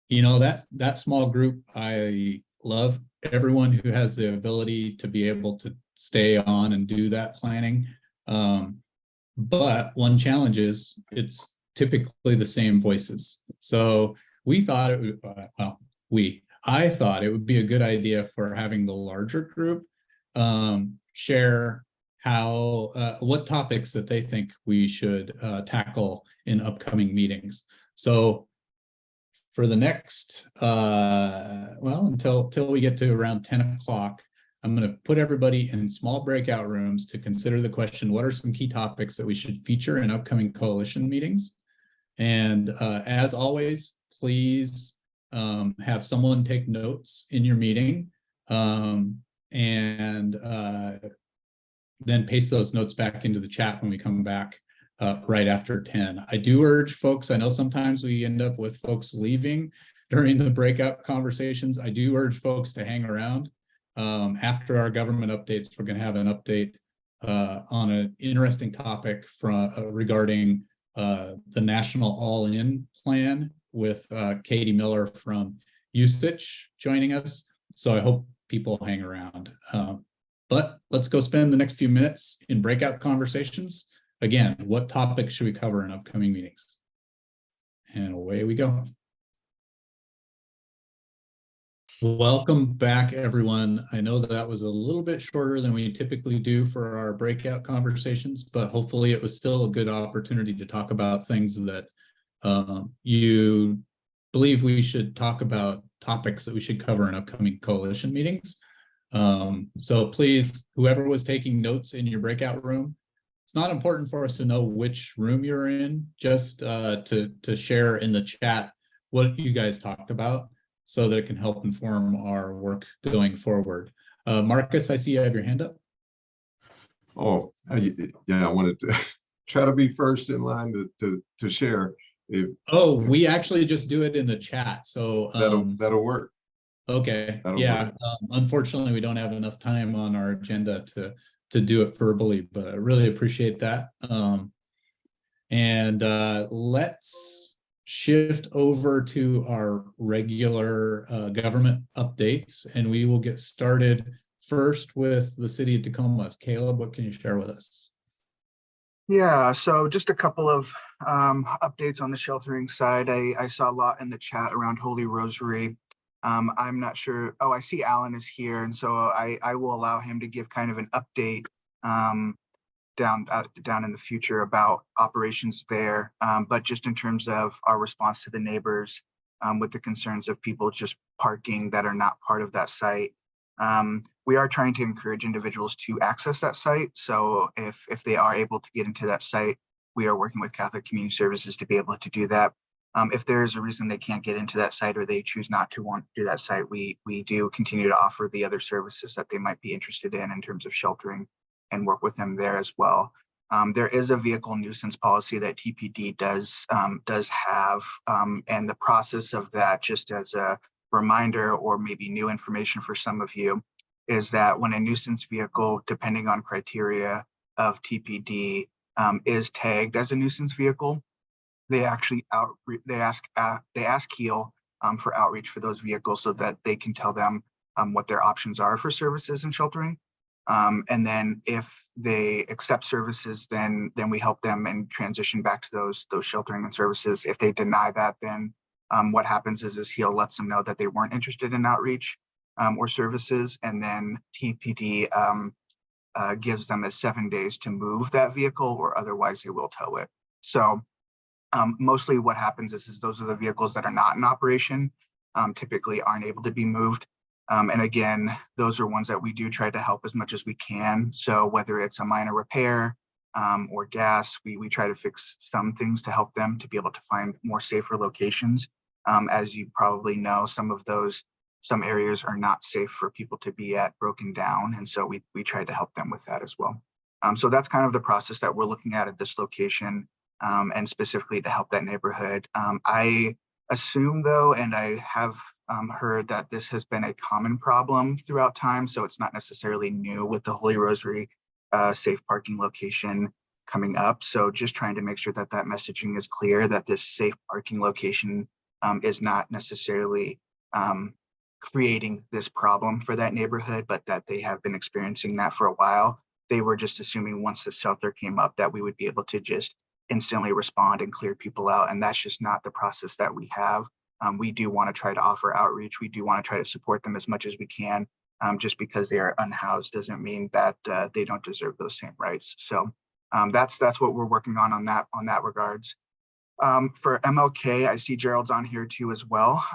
that small group, I love everyone who has the ability to be able to stay on and do that planning. But one challenge is it's typically the same voices. So we thought it would, I thought it would be a good idea for having the larger group share what topics that they think we should tackle in upcoming meetings. So for the next, until we get to around 10 o'clock, I'm going to put everybody in small breakout rooms to consider the question, what are some key topics that we should feature in upcoming coalition meetings? And as always, please have someone take notes in your meeting and then paste those notes back into the chat when we come back right after 10. I do urge folks, I know sometimes we end up with folks leaving during the breakout conversations. I do urge folks to hang around. After our government updates, we're going to have an update on an interesting topic regarding the National All-In Plan with Katie Miller from USICH joining us. So I hope people hang around. But let's go spend the next few minutes in breakout conversations. Again, what topics should we cover in upcoming meetings? And away we go. Welcome back, everyone. I know that was a little bit shorter than we typically do for our breakout conversations, but hopefully it was still a good opportunity to talk about things that you believe we should talk about, topics that we should cover in upcoming coalition meetings. So please, whoever was taking notes in your breakout room, it's not important for us to know which room you're in, just to share in the chat what you guys talked about so that it can help inform our work going forward. Marcus, I see you have your hand up. Oh, yeah, I wanted to try to be first in line to share. We actually just do it in the chat. So that'll work. Okay. Yeah. Unfortunately, we don't have enough time on our agenda to do it verbally, but I really appreciate that. And let's shift over to our regular government updates, and we will get started first with the city of Tacoma. Caleb, what can you share with us? Yeah, so just a couple of updates on the sheltering side. I saw a lot in the chat around Holy Rosary. I'm not sure. Oh, I see Alan is here, and so I will allow him to give kind of an update down in the future about operations there. But just in terms of our response to the neighbors with the concerns of people just parking that are not part of that site. We are trying to encourage individuals to access that site. So if they are able to get into that site, we are working with Catholic Community Services to be able to do that. If there is a reason they can't get into that site or they choose not to want to do that site, we do continue to offer the other services that they might be interested in terms of sheltering and work with them there as well. There is a vehicle nuisance policy that TPD does have, and the process of that, just as a reminder or maybe new information for some of you is that when a nuisance vehicle, depending on criteria of TPD, is tagged as a nuisance vehicle, they actually they ask Keel for outreach for those vehicles so that they can tell them what their options are for services and sheltering. And then if they accept services, then we help them and transition back to those sheltering and services. If they deny that, then what happens is Heal lets them know that they weren't interested in outreach or services, and then TPD gives them 7 days to move that vehicle, or otherwise they will tow it. So mostly what happens is those are the vehicles that are not in operation, typically aren't able to be moved. And again, those are ones that we do try to help as much as we can. So whether it's a minor repair or gas, we try to fix some things to help them to be able to find more safer locations. As you probably know, some areas are not safe for people to be at, broken down. And so we try to help them with that as well. So that's kind of the process that we're looking at this location, and specifically to help that neighborhood. I assume though, and I have heard that this has been a common problem throughout time, so it's not necessarily new with the Holy Rosary safe parking location coming up. So just trying to make sure that that messaging is clear, that this safe parking location is not necessarily creating this problem for that neighborhood, but that they have been experiencing that for a while. They were just assuming once the shelter came up that we would be able to just instantly respond and clear people out. And that's just not the process that we have. We do want to try to offer outreach. We do want to try to support them as much as we can. Just because they are unhoused doesn't mean that they don't deserve those same rights. So that's what we're working on that regards. For MLK, I see Gerald's on here too as well,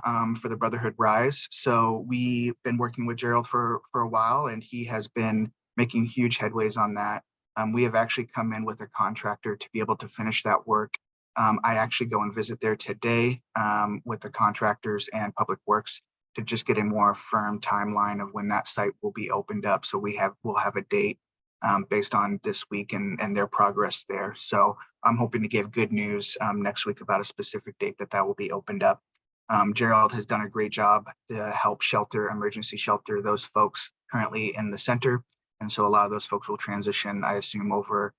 for the Brotherhood Rise. So we've been working with Gerald for a while, and he has been making huge headways on that. We have actually come in with a contractor to be able to finish that work. I actually go and visit there today with the contractors and Public Works to just get a more firm timeline of when that site will be opened up. So we'll have a date based on this week and their progress there. So I'm hoping to give good news next week about a specific date that will be opened up. Gerald has done a great job to help emergency shelter those folks currently in the center. And so a lot of those folks will transition, I assume, over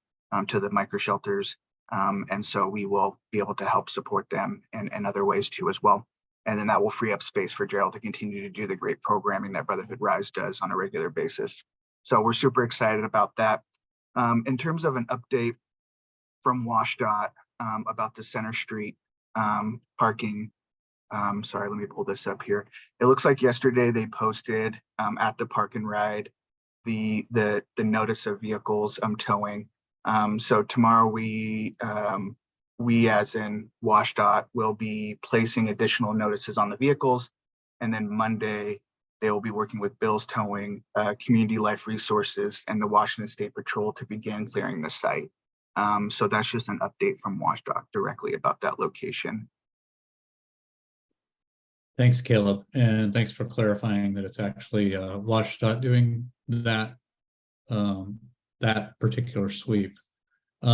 to the micro shelters. And so we will be able to help support them in other ways too as well. And then that will free up space for Gerald to continue to do the great programming that Brotherhood Rise does on a regular basis. So we're super excited about that. In terms of an update from WashDOT about the Center Street parking, sorry, let me pull this up here. It looks like yesterday they posted at the Park and Ride the notice of vehicles towing. So tomorrow we as in WashDOT will be placing additional notices on the vehicles, and then Monday they will be working with Bill's Towing, Community Life Resources, and the Washington State Patrol to begin clearing the site. So that's just an update from WashDOT directly about that location. Thanks, Caleb, and thanks for clarifying that it's actually WashDOT doing that that particular sweep. We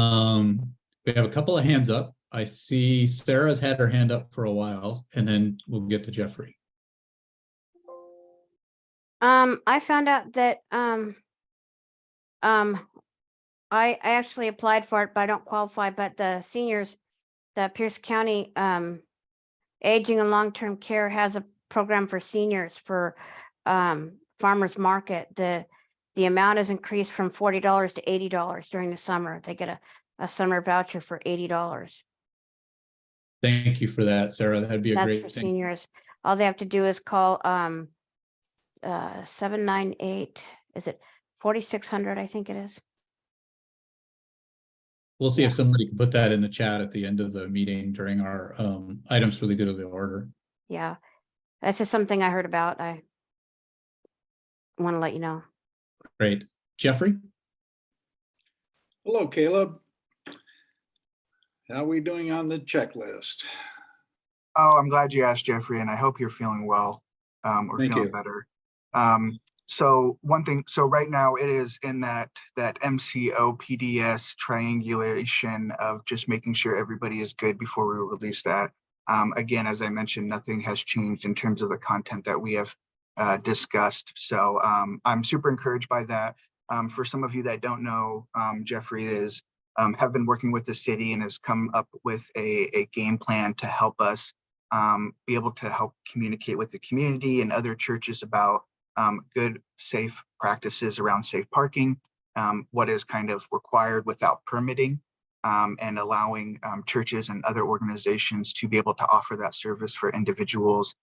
have a couple of hands up. I see Sarah's had her hand up for a while, and then we'll get to Jeffrey. I found out that I actually applied for it, but I don't qualify. But the seniors, the Pierce County Aging and Long-Term Care has a program for seniors for farmers market. The amount is increased from $40 to $80 during the summer. They get a summer voucher for $80. Thank you for that, Sarah. That'd be a That's great for thing. seniors. All they have to do is call 798, is it 4600? I think it is. We'll see if somebody can put that in the chat at the end of the meeting during our items for the good of the order. Yeah, that's just something I heard about. I want to let you know. Great. Jeffrey? Hello, Caleb. How are we doing on the checklist? Oh, I'm glad you asked, Jeffrey, and I hope you're feeling well or Thank feeling you. better. So one thing, so right now it is in that MCO PDS triangulation of just making sure everybody is good before we release that. Again, as I mentioned, nothing has changed in terms of the content that we have discussed. So I'm super encouraged by that. For some of you that don't know, Jeffrey have been working with the city and has come up with a game plan to help us be able to help communicate with the community and other churches about good, safe practices around safe parking, what is kind of required without permitting, and allowing churches and other organizations to be able to offer that service for individuals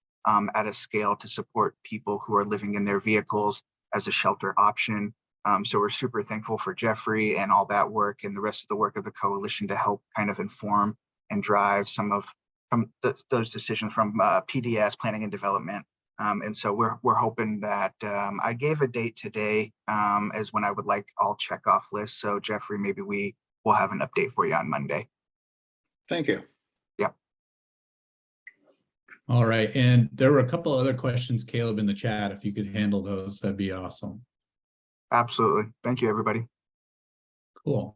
at a scale to support people who are living in their vehicles as a shelter option. So we're super thankful for Jeffrey and all that work and the rest of the work of the coalition to help kind of inform and drive some of those decisions from PDS, planning and development. And so we're hoping that I gave a date today as when I would like all checkoff lists. So Jeffrey, maybe we will have an update for you on Monday. Thank you. Yep. All right. And there were a couple other questions, Caleb, in the chat. If you could handle those, that'd be awesome. Absolutely. Thank you, everybody. Cool.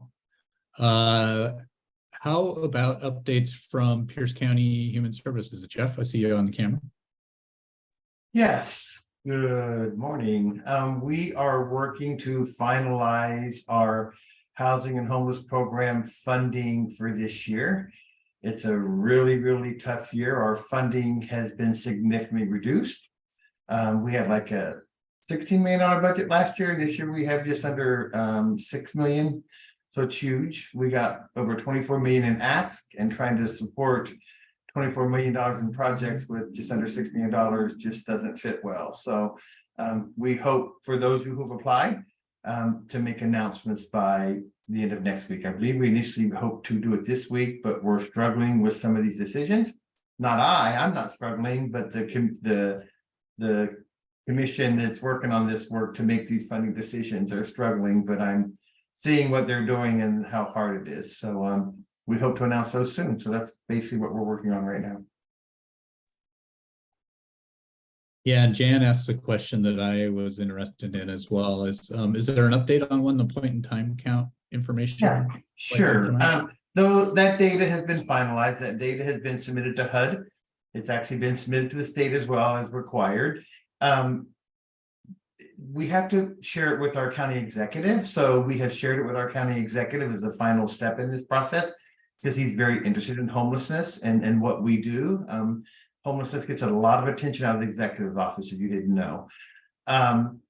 How about updates from Pierce County Human Services? Jeff, I see you on the camera. Yes, good morning. We are working to finalize our housing and homeless program funding for this year. It's a really, really tough year. Our funding has been significantly reduced. We had like a $16 million budget last year, and this year we have just under $6 million. So it's huge. We got over 24 million in ask, and trying to support $24 million in projects with just under $6 million just doesn't fit well. So we hope for those who have applied to make announcements by the end of next week. I believe we initially hoped to do it this week, but we're struggling with some of these decisions. I'm not struggling, but the commission that's working on this work to make these funding decisions are struggling, but I'm seeing what they're doing and how hard it is. So we hope to announce those soon. So that's basically what we're working on right now. Yeah, Jan asked a question that I was interested in as well. Is there an update on when the point in time count information? Yeah, sure. Though that data has been finalized, that data has been submitted to HUD. It's actually been submitted to the state as well as required. We have to share it with our county executive. So we have shared it with our county executive as the final step in this process, because he's very interested in homelessness and what we do. Homelessness gets a lot of attention out of the executive office, if you didn't know.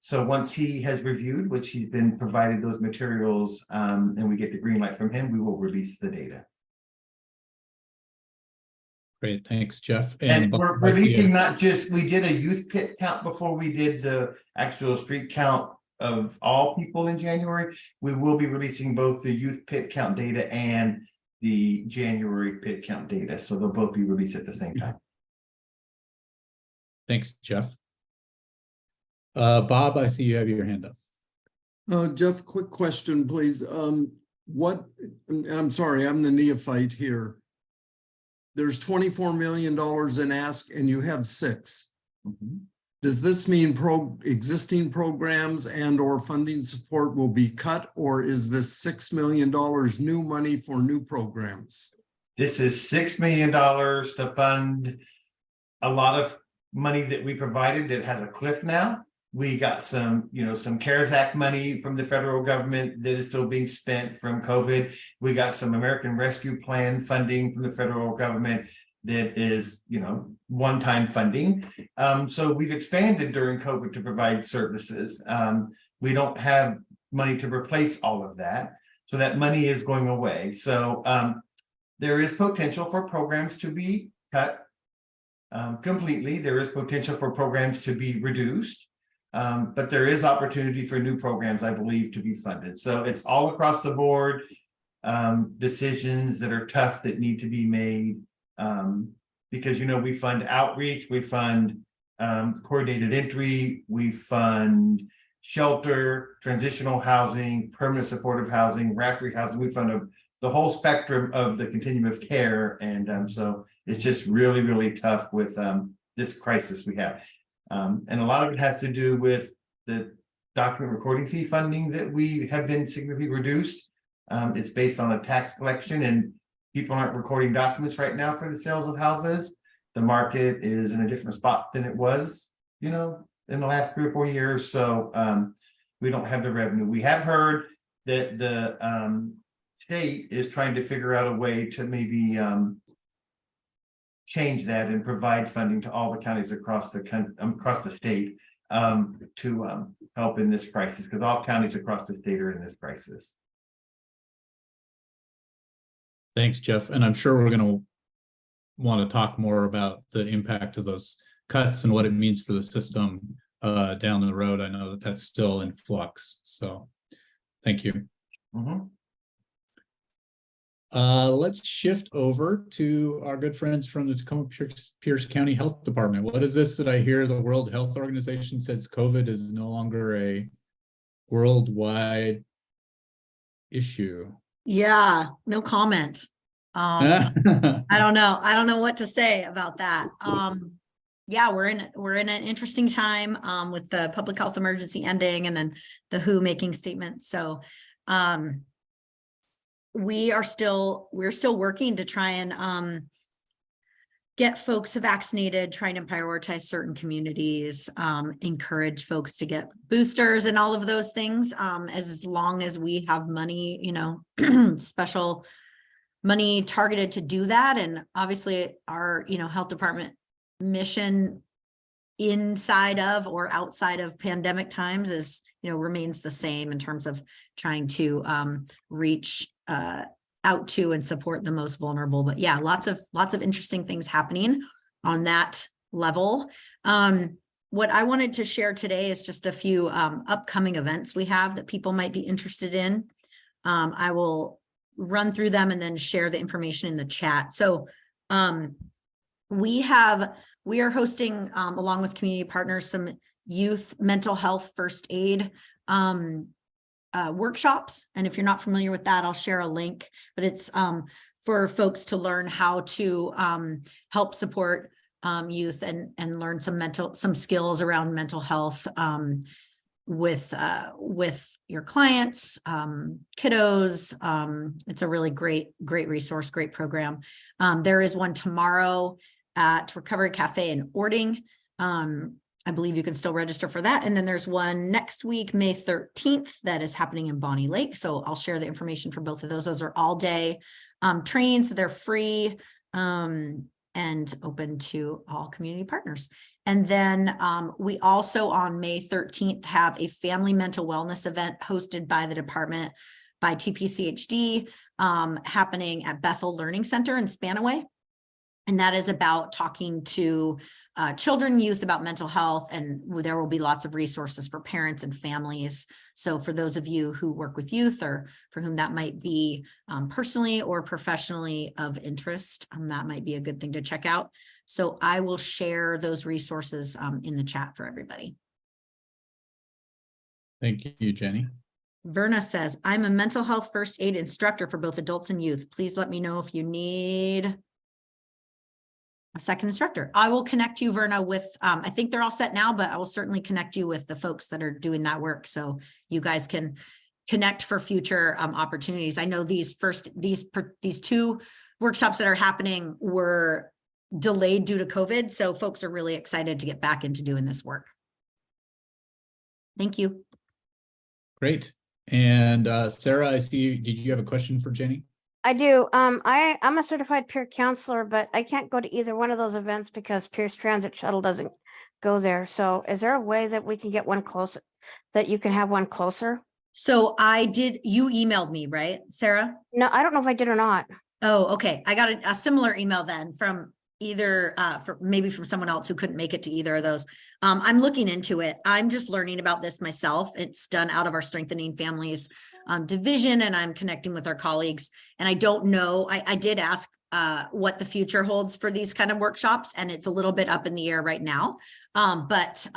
So once he has reviewed, which he's been provided those materials, and we get the green light from him, we will release the data. Great, thanks, Jeff. And we're releasing not just, we did a youth pit count before we did the actual street count of all people in January. We will be releasing both the youth pit count data and the January pit count data. So they'll both be released at the same time. Thanks, Jeff. Bob, I see you have your hand up. Jeff, quick question, please. I'm sorry, I'm the neophyte here. There's $24 million in ask and you have 6. Mm-hmm. Does this mean existing programs and or funding support will be cut, or is this $6 million new money for new programs? This is $6 million to fund a lot of money that we provided that has a cliff now. We got some CARES Act money from the federal government that is still being spent from COVID. We got some American Rescue Plan funding from the federal government that is, one-time funding. So we've expanded during COVID to provide services. We don't have money to replace all of that. So that money is going away. So there is potential for programs to be cut completely. There is potential for programs to be reduced. But there is opportunity for new programs, I believe, to be funded. So it's all across the board, decisions that are tough that need to be made, because, we fund outreach, we fund coordinated entry, we fund shelter, transitional housing, permanent supportive housing, rapid housing. We fund the whole spectrum of the continuum of care. And so it's just really, really tough with this crisis we have. And a lot of it has to do with the document recording fee funding that we have been significantly reduced. It's based on a tax collection, and people aren't recording documents right now for the sales of houses. The market is in a different spot than it was, in the last 3 or 4 years. So we don't have the revenue. We have heard that the state is trying to figure out a way to maybe change that and provide funding to all the counties across the state to help in this crisis, because all counties across the state are in this crisis. Thanks, Jeff. And I'm sure we're going to want to talk more about the impact of those cuts and what it means for the system down the road. I know that that's still in flux. So thank you. Let's shift over to our good friends from the Tacoma Pierce County Health Department. What is this that I hear the World Health Organization says COVID is no longer a worldwide issue? Yeah, no comment. I don't know. I don't know what to say about that. Yeah, we're in an interesting time with the public health emergency ending and then the WHO making statements. So we're still working to try and get folks vaccinated, trying to prioritize certain communities, encourage folks to get boosters and all of those things. As long as we have money, special money targeted to do that. And obviously our, health department mission inside of or outside of pandemic times is, remains the same in terms of trying to reach out to and support the most vulnerable. But yeah, lots of interesting things happening on that level. What I wanted to share today is just a few upcoming events we have that people might be interested in. I will run through them and then share the information in the chat. So we are hosting, along with community partners, some youth mental health first aid workshops. And if you're not familiar with that, I'll share a link, but it's for folks to learn how to help support youth and learn some skills around mental health with your clients, kiddos. It's a really great resource, great program. There is one tomorrow at Recovery Cafe in Ording. I believe you can still register for that. And then there's one next week, May 13th, that is happening in Bonnie Lake. So I'll share the information for both of those. Those are all day trainings. So they're free and open to all community partners. And then we also on May 13th have a family mental wellness event hosted by the department by TPCHD happening at Bethel Learning Center in Spanaway. And that is about talking to children and youth about mental health, and there will be lots of resources for parents and families. So for those of you who work with youth or for whom that might be personally or professionally of interest, that might be a good thing to check out. So I will share those resources in the chat for everybody. Thank you, Jenny. Verna says, I'm a mental health first aid instructor for both adults and youth. Please let me know if you need a second instructor. I will connect you, Verna, with, I think they're all set now, but I will certainly connect you with the folks that are doing that work. So you guys can connect for future opportunities. I know these two workshops that are happening were delayed due to COVID. So folks are really excited to get back into doing this work. Thank you. Great. And Sarah, I see, did you have a question for Jenny? I do. I'm a certified peer counselor, but I can't go to either one of those events because Pierce Transit Shuttle doesn't go there. So is there a way that we can get one closer, that you can have one closer? So you emailed me, right, Sarah? No, I don't know if I did or not. Oh, okay. I got a similar email then from either maybe from someone else who couldn't make it to either of those. I'm looking into it. I'm just learning about this myself. It's done out of our Strengthening Families division, and I'm connecting with our colleagues. And I don't know, I did ask what the future holds for these kind of workshops, and it's a little bit up in the air right now. But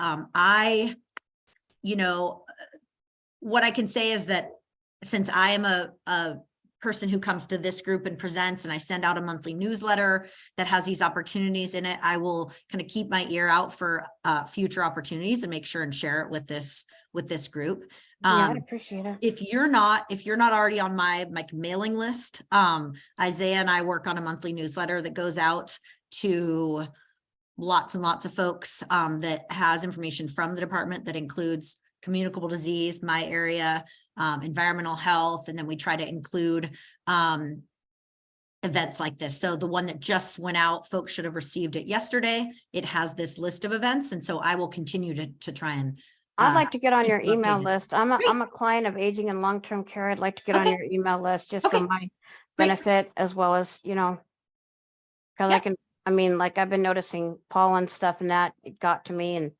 what I can say is that since I am a person who comes to this group and presents, and I send out a monthly newsletter that has these opportunities in it, I will kind of keep my ear out for future opportunities and make sure and share it with this group. Yeah, I'd appreciate it. If you're not already on my mailing list, Isaiah and I work on a monthly newsletter that goes out to lots and lots of folks, that has information from the department that includes communicable disease, my area, environmental health, and then we try to include events like this. So the one that just went out, folks should have received it yesterday. It has this list of events, and so I will continue to try and. I'd like to get on keep your you email updated. list. I'm a client of aging and long-term care. I'd like to get on Okay. your email list just for Okay. my Great. benefit as well as, because Yeah. I mean, like I've been noticing pollen stuff and that it got to me and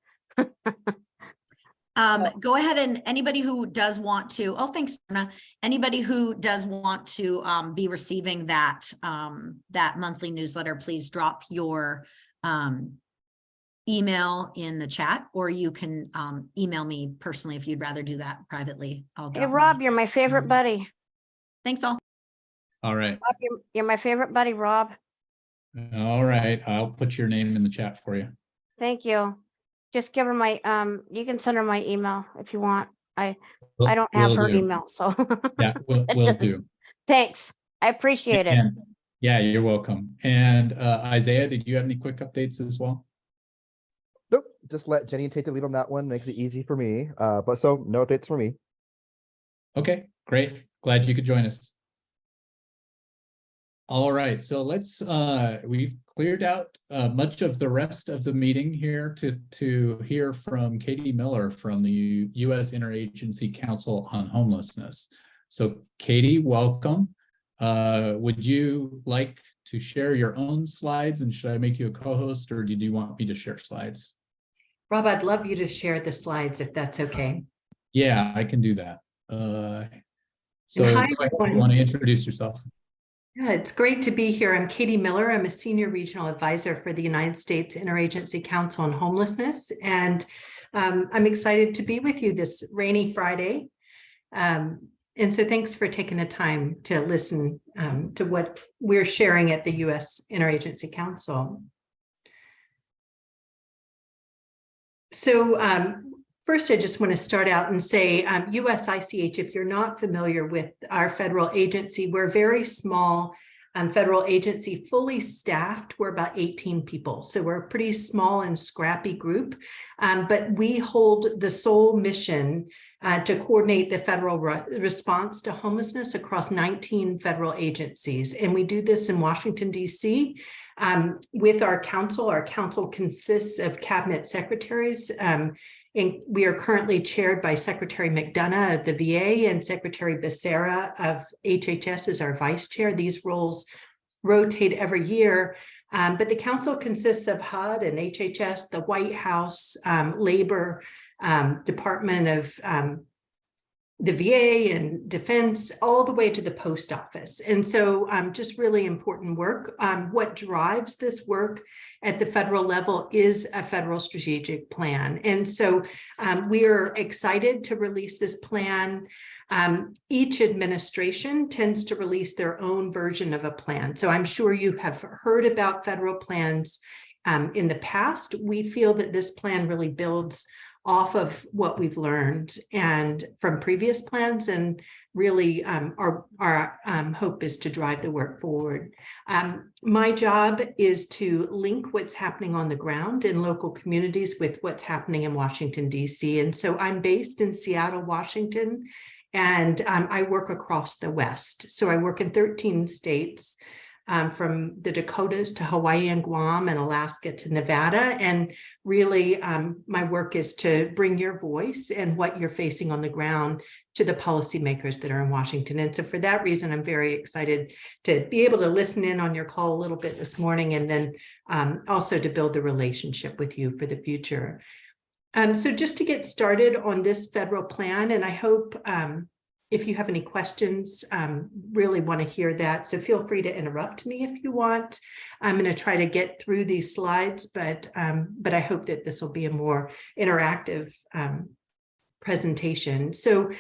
Go ahead, and anybody who does want to, oh, thanks, Anna. Anybody who does want to be receiving that monthly newsletter, please drop your email in the chat, or you can email me personally if you'd rather do that privately. I'll hey, drop Rob, you're my favorite buddy. Thanks all. All right. Rob, you're my favorite buddy, Rob. All right. I'll put your name in the chat for you. Thank you. Just give her my, you can send her my email if you want. I Will- don't have will her do. email, so. Yeah, we'll do. Thanks. I appreciate it. And, yeah, you're welcome. And Isaiah, did you have any quick updates as well? Nope, just let Jenny take the lead on that one. Makes it easy for me. But so no updates for me. Okay, great. Glad you could join us. All right, so let's we've cleared out much of the rest of the meeting here to hear from Katie Miller from the U.S. Interagency Council on Homelessness. So Katie, welcome. Would you like to share your own slides, and should I make you a co-host, or did you want me to share slides? Rob, I'd love you to share the slides if that's okay. Yeah, I can do that. So hi, go ahead, everyone. you want to introduce yourself? Yeah, it's great to be here. I'm Katie Miller. I'm a senior regional advisor for the United States Interagency Council on Homelessness, and I'm excited to be with you this rainy Friday. And so thanks for taking the time to listen to what we're sharing at the U.S. Interagency Council. So first, I just want to start out and say USICH, if you're not familiar with our federal agency, we're a very small federal agency, fully staffed. We're about 18 people. So we're a pretty small and scrappy group, but we hold the sole mission to coordinate the federal response to homelessness across 19 federal agencies. And we do this in Washington, D.C. With our council. Our council consists of cabinet secretaries. And we are currently chaired by Secretary McDonough of the VA and Secretary Becerra of HHS as our vice chair. These roles rotate every year, but the council consists of HUD and HHS, the White House, Labor, Department of the VA and Defense, all the way to the post office. And so just really important work. What drives this work at the federal level is a federal strategic plan. And so we are excited to release this plan. Each administration tends to release their own version of a plan. So I'm sure you have heard about federal plans in the past. We feel that this plan really builds off of what we've learned and from previous plans, and really our hope is to drive the work forward. My job is to link what's happening on the ground in local communities with what's happening in Washington, D.C. And so I'm based in Seattle, Washington, and I work across the West. So I work in 13 states, from the Dakotas to Hawaii and Guam and Alaska to Nevada. And really, my work is to bring your voice and what you're facing on the ground to the policymakers that are in Washington. And so for that reason, I'm very excited to be able to listen in on your call a little bit this morning, and then also to build the relationship with you for the future. So just to get started on this federal plan, and I hope if you have any questions, really want to hear that. So feel free to interrupt me if you want. I'm going to try to get through these slides, but I hope that this will be a more interactive presentation. So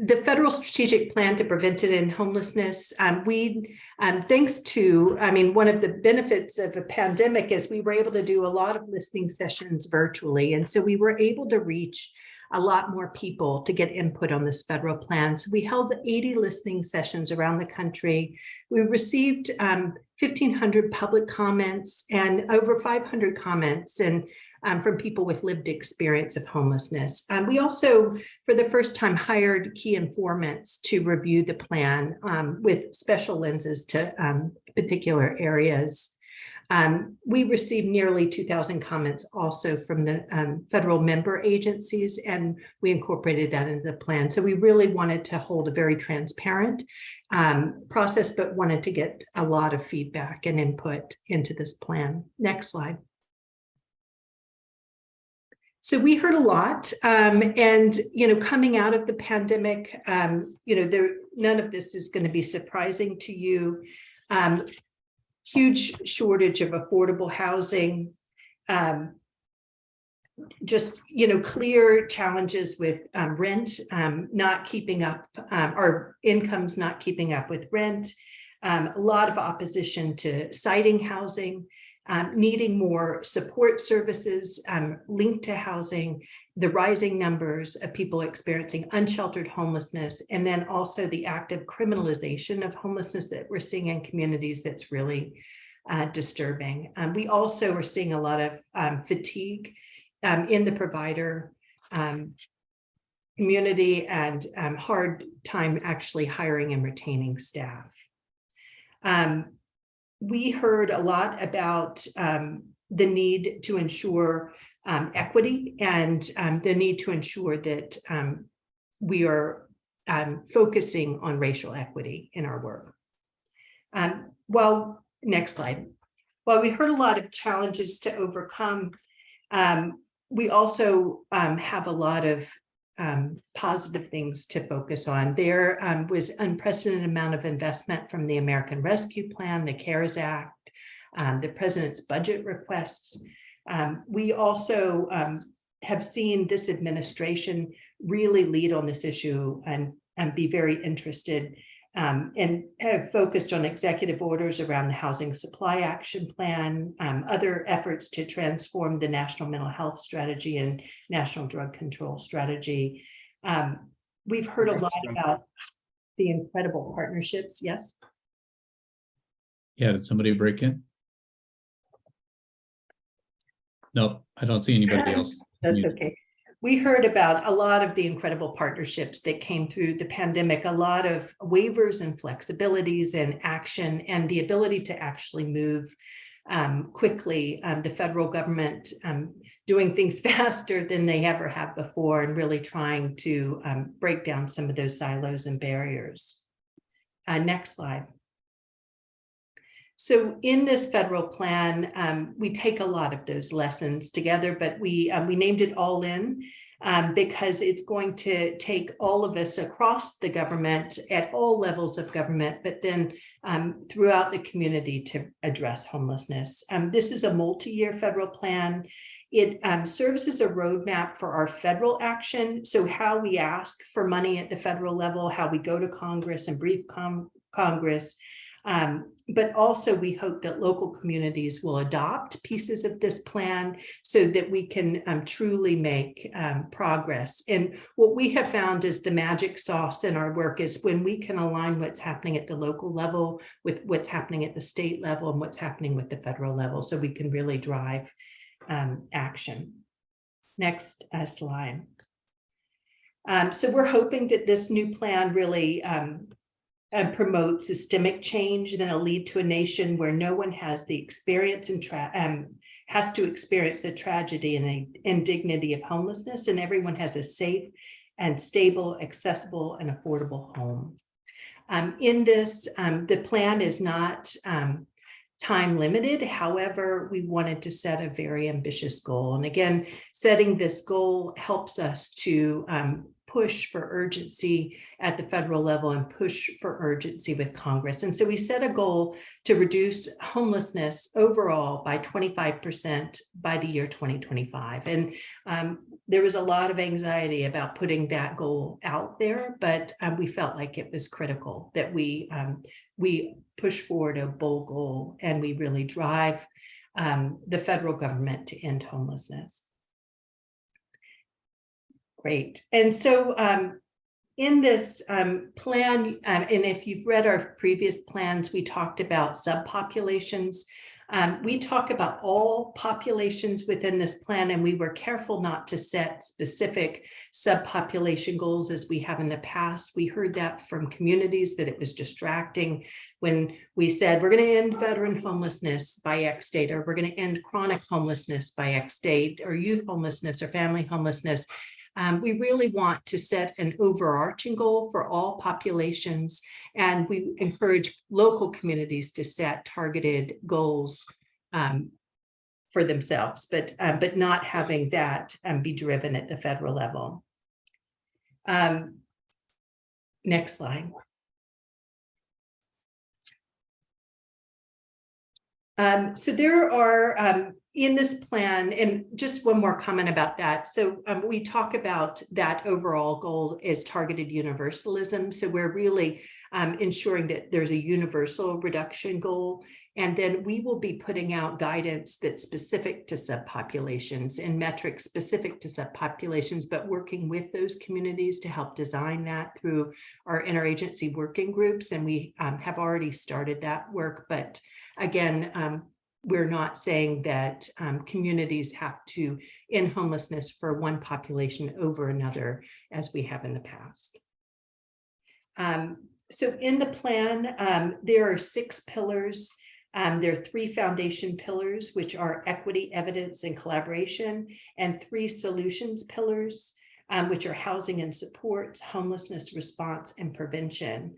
the federal strategic plan to prevention homelessness, thanks to, one of the benefits of a pandemic is we were able to do a lot of listening sessions virtually. And so we were able to reach a lot more people to get input on this federal plan. So we held 80 listening sessions around the country. We received 1,500 public comments and over 500 comments and from people with lived experience of homelessness. We also, for the first time, hired key informants to review the plan with special lenses to particular areas. We received nearly 2,000 comments also from the federal member agencies, and we incorporated that into the plan. So we really wanted to hold a very transparent process, but wanted to get a lot of feedback and input into this plan. Next slide. So we heard a lot, and coming out of the pandemic, none of this is going to be surprising to you. Huge shortage of affordable housing, just clear challenges with rent not keeping up, or incomes not keeping up with rent, a lot of opposition to siting housing. Needing more support services linked to housing, the rising numbers of people experiencing unsheltered homelessness, and then also the active criminalization of homelessness that we're seeing in communities that's really disturbing. We also are seeing a lot of fatigue in the provider community and hard time actually hiring and retaining staff. We heard a lot about the need to ensure equity and the need to ensure that we are focusing on racial equity in our work. Next slide. While we heard a lot of challenges to overcome, we also have a lot of positive things to focus on. There was unprecedented amount of investment from the American Rescue Plan, the CARES Act, the president's budget requests. We also have seen this administration really lead on this issue and be very interested and have focused on executive orders around the Housing Supply Action Plan, other efforts to transform the National Mental Health Strategy and National Drug Control Strategy. We've heard a lot about the incredible partnerships. Yes? Yeah, did somebody break in? No, I don't see anybody else. That's okay. We heard about a lot of the incredible partnerships that came through the pandemic, a lot of waivers and flexibilities and action and the ability to actually move quickly. The federal government doing things faster than they ever have before and really trying to break down some of those silos and barriers. Next slide. So in this federal plan, we take a lot of those lessons together, but we named it All In because it's going to take all of us across the government at all levels of government, but then throughout the community to address homelessness. This is a multi-year federal plan. It serves as a roadmap for our federal action. So how we ask for money at the federal level, how we go to Congress and brief Congress. But also we hope that local communities will adopt pieces of this plan so that we can truly make progress. And what we have found is the magic sauce in our work is when we can align what's happening at the local level with what's happening at the state level and what's happening with the federal level, so we can really drive action. Next slide. So we're hoping that this new plan really promote systemic change, then it'll lead to a nation where no one has the experience and has to experience the tragedy and indignity of homelessness, and everyone has a safe and stable, accessible, and affordable home. In this, the plan is not time limited. However, we wanted to set a very ambitious goal. And again, setting this goal helps us to push for urgency at the federal level and push for urgency with Congress. And so we set a goal to reduce homelessness overall by 25% by the year 2025. And there was a lot of anxiety about putting that goal out there, but we felt like it was critical that we push forward a bold goal and we really drive the federal government to end homelessness. Great. And so in this plan, and if you've read our previous plans, we talked about subpopulations. We talk about all populations within this plan, and we were careful not to set specific subpopulation goals as we have in the past. We heard that from communities that it was distracting when we said we're going to end veteran homelessness by X date, or we're going to end chronic homelessness by X date, or youth homelessness or family homelessness. We really want to set an overarching goal for all populations, and we encourage local communities to set targeted goals for themselves, but not having that be driven at the federal level. Next slide. So there are in this plan, and just one more comment about that. So we talk about that overall goal is targeted universalism. So we're really ensuring that there's a universal reduction goal. And then we will be putting out guidance that's specific to subpopulations and metrics specific to subpopulations, but working with those communities to help design that through our interagency working groups. And we have already started that work, but again, we're not saying that communities have to end homelessness for one population over another, as we have in the past. So in the plan, there are 6 pillars. There are 3 foundation pillars, which are equity, evidence, and collaboration, and 3 solutions pillars, which are housing and supports, homelessness response, and prevention.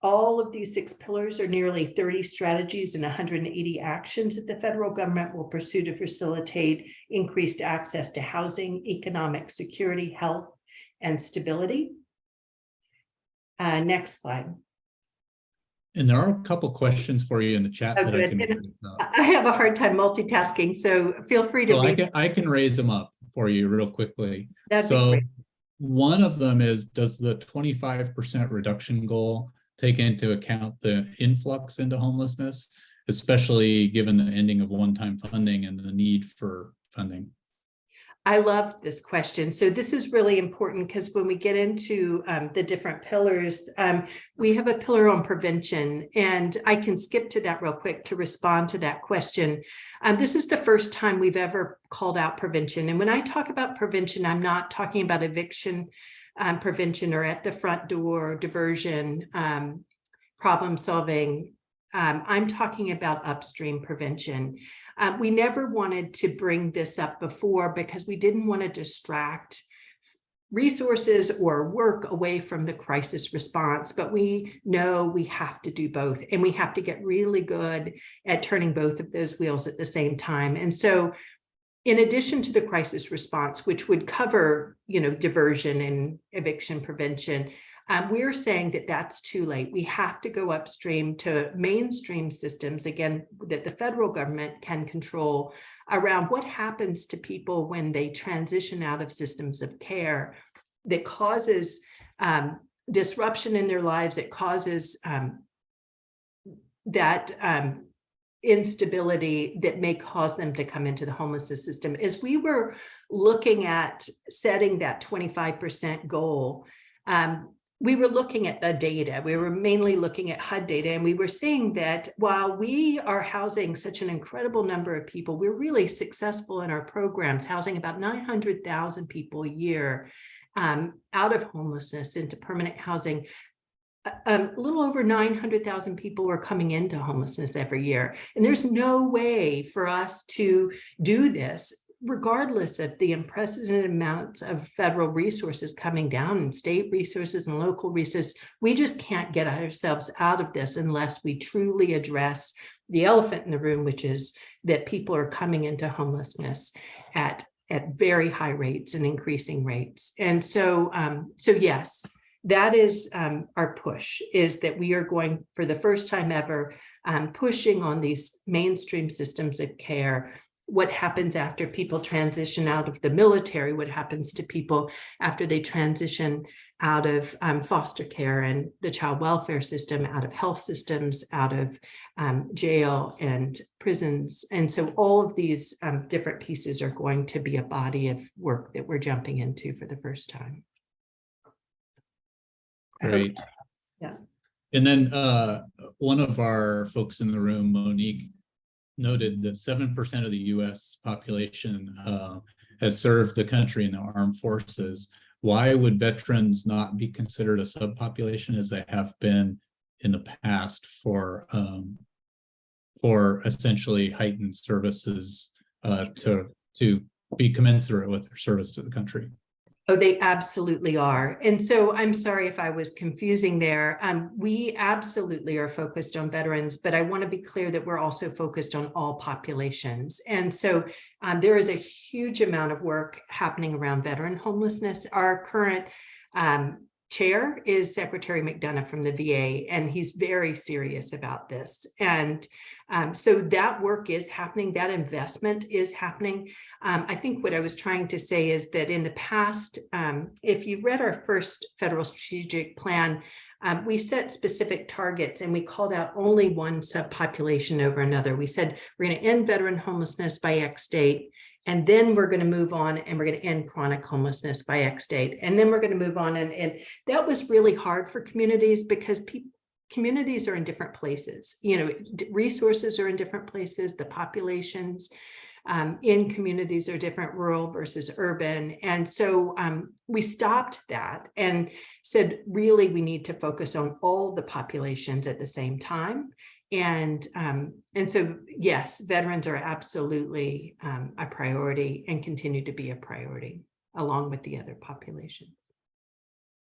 All of these 6 pillars are nearly 30 strategies and 180 actions that the federal government will pursue to facilitate increased access to housing, economic security, health, and stability. Next slide. And there are a couple questions for you in the chat. Oh, good. I have a hard time multitasking, so feel free to read. I can raise them up for you real quickly. That'd be So great. one of them is, does the 25% reduction goal take into account the influx into homelessness, especially given the ending of one-time funding and the need for funding? I love this question. So this is really important because when we get into the different pillars, we have a pillar on prevention, and I can skip to that real quick to respond to that question. This is the first time we've ever called out prevention. And when I talk about prevention, I'm not talking about eviction prevention or at the front door diversion, problem solving. I'm talking about upstream prevention. We never wanted to bring this up before because we didn't want to distract resources or work away from the crisis response, but we know we have to do both, and we have to get really good at turning both of those wheels at the same time. And so in addition to the crisis response, which would cover, diversion and eviction prevention, we're saying that that's too late. We have to go upstream to mainstream systems, again, that the federal government can control around what happens to people when they transition out of systems of care that causes disruption in their lives. It causes that instability that may cause them to come into the homelessness system. As we were looking at setting that 25% goal, we were looking at the data. We were mainly looking at HUD data, and we were seeing that while we are housing such an incredible number of people, we're really successful in our programs, housing about 900,000 people a year out of homelessness into permanent housing. A little over 900,000 people are coming into homelessness every year. And there's no way for us to do this regardless of the unprecedented amounts of federal resources coming down and state resources and local resources. We just can't get ourselves out of this unless we truly address the elephant in the room, which is that people are coming into homelessness at very high rates and increasing rates. And so, yes, that is our push, is that we are going, for the first time ever, pushing on these mainstream systems of care what happens after people transition out of the military, what happens to people after they transition out of foster care and the child welfare system, out of health systems, out of jail and prisons. And so all of these different pieces are going to be a body of work that we're jumping into for the first time. Great. Yeah. And then one of our folks in the room, Monique, noted that 7% of the US population has served the country in the armed forces. Why would veterans not be considered a subpopulation as they have been in the past for essentially heightened services to be commensurate with their service to the country? Oh, they absolutely are. And so I'm sorry if I was confusing there. We absolutely are focused on veterans, but I want to be clear that we're also focused on all populations. And so there is a huge amount of work happening around veteran homelessness. Our current chair is Secretary McDonough from the VA, and he's very serious about this. And so that work is happening, that investment is happening. I think what I was trying to say is that in the past, if you read our first federal strategic plan, we set specific targets and we called out only one subpopulation over another. We said, we're going to end veteran homelessness by X date. And then we're going to move on and we're going to end chronic homelessness by X date. And then we're going to move on. And that was really hard for communities because communities are in different places. You know, resources are in different places. The populations in communities are different, rural versus urban. And so we stopped that and said, really, we need to focus on all the populations at the same time. And so, yes, veterans are absolutely a priority and continue to be a priority along with the other populations.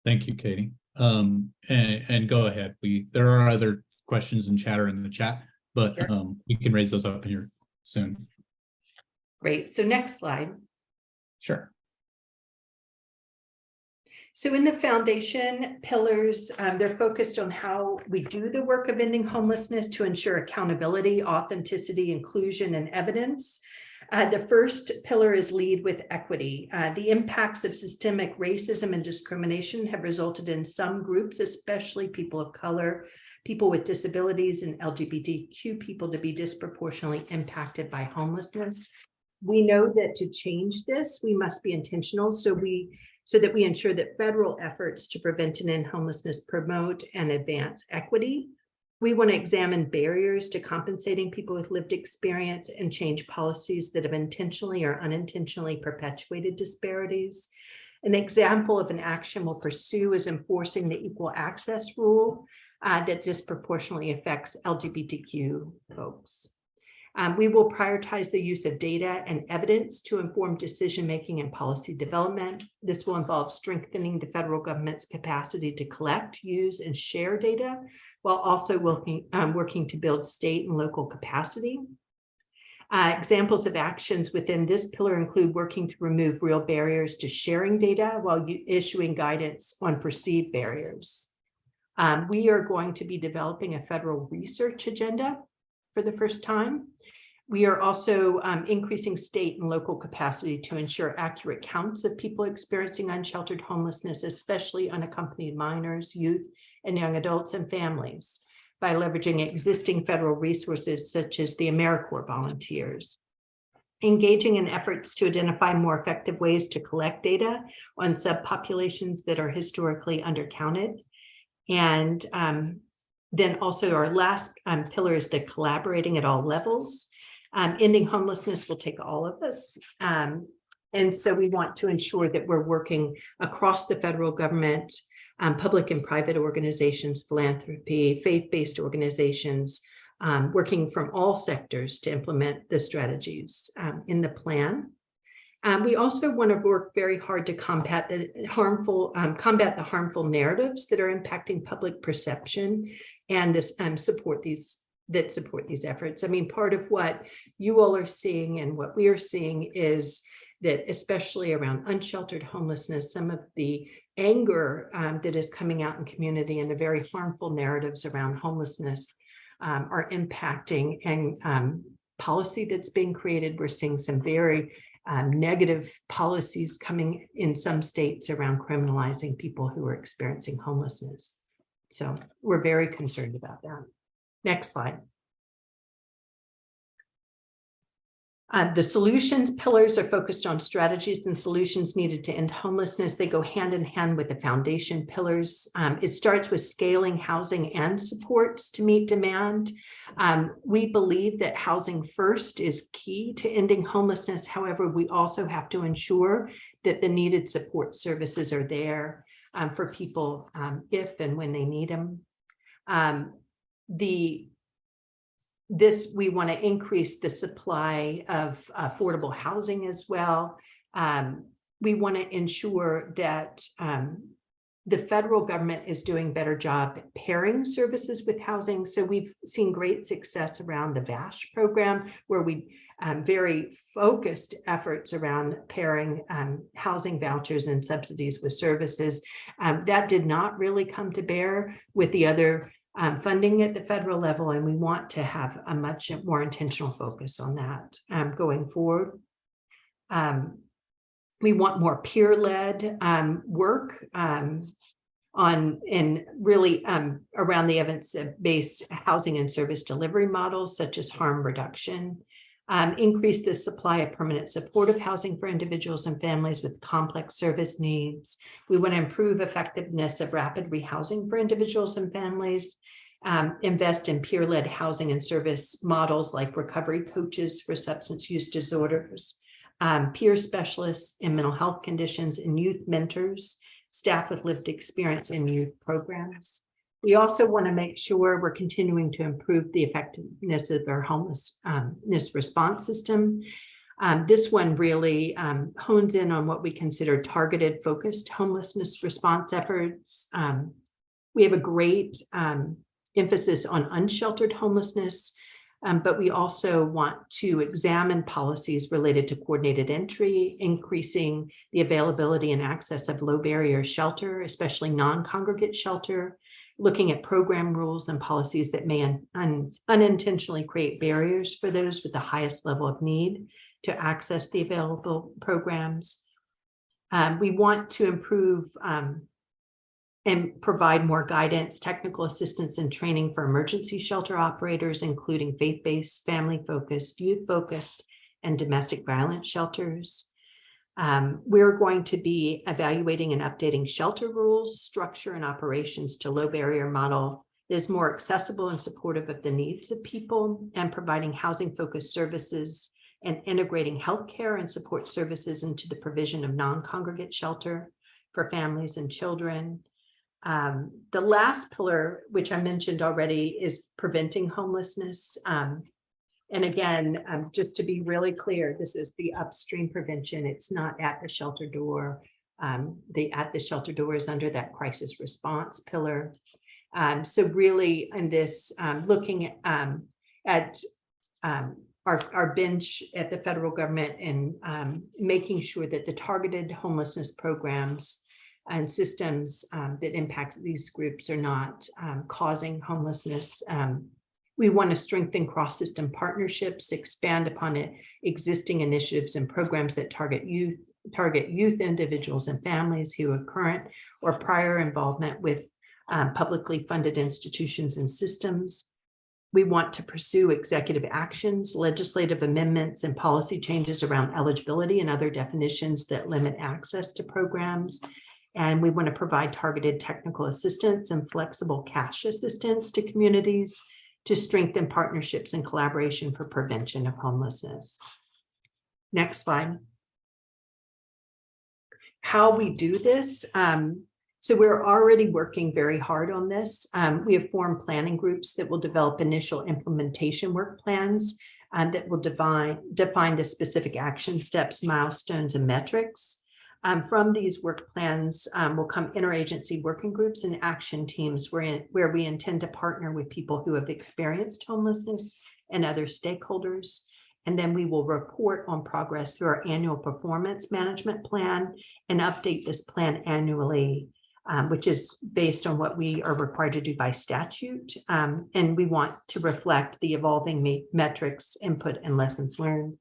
Thank you, Katie. And go ahead. There are other questions and chatter in the chat, but Sure. We can raise those up here soon. Great. So next slide. Sure. So in the foundation pillars, they're focused on how we do the work of ending homelessness to ensure accountability, authenticity, inclusion, and evidence. The first pillar is lead with equity. The impacts of systemic racism and discrimination have resulted in some groups, especially people of color, people with disabilities, and LGBTQ people to be disproportionately impacted by homelessness. We know that to change this, we must be intentional. So that we ensure that federal efforts to prevent and end homelessness promote and advance equity. We want to examine barriers to compensating people with lived experience and change policies that have intentionally or unintentionally perpetuated disparities. An example of an action we'll pursue is enforcing the equal access rule that disproportionately affects LGBTQ folks. We will prioritize the use of data and evidence to inform decision-making and policy development. This will involve strengthening the federal government's capacity to collect, use, and share data, while also working to build state and local capacity. Examples of actions within this pillar include working to remove real barriers to sharing data while issuing guidance on perceived barriers. We are going to be developing a federal research agenda for the first time. We are also increasing state and local capacity to ensure accurate counts of people experiencing unsheltered homelessness, especially unaccompanied minors, youth, and young adults and families, by leveraging existing federal resources such as the AmeriCorps volunteers. Engaging in efforts to identify more effective ways to collect data on subpopulations that are historically undercounted. And then also our last pillar is the collaborating at all levels. Ending homelessness will take all of us. And so we want to ensure that we're working across the federal government, public and private organizations, philanthropy, faith-based organizations, working from all sectors to implement the strategies in the plan. We also want to work very hard to combat the harmful narratives that are impacting public perception and this support these efforts. I mean, part of what you all are seeing and what we are seeing is that, especially around unsheltered homelessness, some of the anger that is coming out in community and the very harmful narratives around homelessness are impacting and policy that's being created. We're seeing some very negative policies coming in some states around criminalizing people who are experiencing homelessness. So we're very concerned about that. Next slide. The solutions pillars are focused on strategies and solutions needed to end homelessness. They go hand in hand with the foundation pillars. It starts with scaling housing and supports to meet demand. We believe that housing first is key to ending homelessness. However, we also have to ensure that the needed support services are there for people if and when they need them. We want to increase the supply of affordable housing as well. We want to ensure that the federal government is doing a better job pairing services with housing. So we've seen great success around the VASH program, where we very focused efforts around pairing housing vouchers and subsidies with services. That did not really come to bear with the other funding at the federal level, and we want to have a much more intentional focus on that going forward. We want more peer-led work on and really around the evidence-based housing and service delivery models, such as harm reduction. Increase the supply of permanent supportive housing for individuals and families with complex service needs. We want to improve effectiveness of rapid rehousing for individuals and families. Invest in peer-led housing and service models like recovery coaches for substance use disorders, peer specialists in mental health conditions, and youth mentors, staff with lived experience in youth programs. We also want to make sure we're continuing to improve the effectiveness of our homelessness response system. This one really hones in on what we consider targeted, focused homelessness response efforts. We have a great emphasis on unsheltered homelessness, but we also want to examine policies related to coordinated entry, increasing the availability and access of low barrier shelter, especially non-congregate shelter, looking at program rules and policies that may unintentionally create barriers for those with the highest level of need to access the available programs. We want to improve and provide more guidance, technical assistance, and training for emergency shelter operators, including faith-based, family-focused, youth-focused, and domestic violence shelters. We're going to be evaluating and updating shelter rules, structure, and operations to low barrier model that is more accessible and supportive of the needs of people, and providing housing-focused services and integrating healthcare and support services into the provision of non-congregate shelter for families and children. The last pillar, which I mentioned already, is preventing homelessness. And again, just to be really clear, this is the upstream prevention. It's not at the shelter door. The at the shelter door is under that crisis response pillar. So really in this, looking at our bench at the federal government and making sure that the targeted homelessness programs and systems that impact these groups are not causing homelessness. We want to strengthen cross-system partnerships, expand upon existing initiatives and programs that target youth individuals and families who have current or prior involvement with publicly funded institutions and systems. We want to pursue executive actions, legislative amendments, and policy changes around eligibility and other definitions that limit access to programs. And we want to provide targeted technical assistance and flexible cash assistance to communities to strengthen partnerships and collaboration for prevention of homelessness. Next slide. How we do this. So we're already working very hard on this. We have formed planning groups that will develop initial implementation work plans that will define the specific action steps, milestones, and metrics. From these work plans will come interagency working groups and action teams where we intend to partner with people who have experienced homelessness and other stakeholders. And then we will report on progress through our annual performance management plan and update this plan annually which is based on what we are required to do by statute. And we want to reflect the evolving metrics, input, and lessons learned.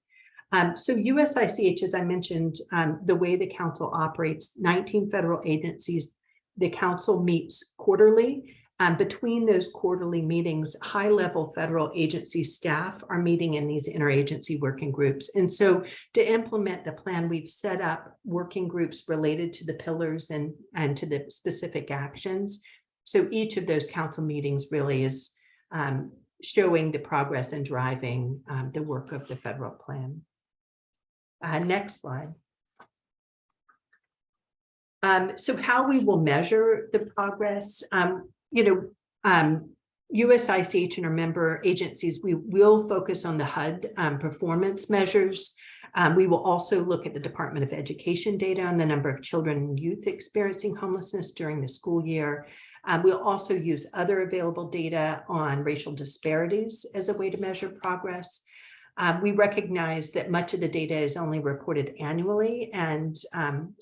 So USICH, as I mentioned, the way the council operates, 19 federal agencies, the council meets quarterly. Between those quarterly meetings, high-level federal agency staff are meeting in these interagency working groups. And so to implement the plan, we've set up working groups related to the pillars and to the specific actions. So each of those council meetings really is showing the progress and driving the work of the federal plan. Next slide. So how we will measure the progress, USICH and our member agencies, we will focus on the HUD performance measures. We will also look at the Department of Education data on the number of children and youth experiencing homelessness during the school year. We'll also use other available data on racial disparities as a way to measure progress. We recognize that much of the data is only reported annually, and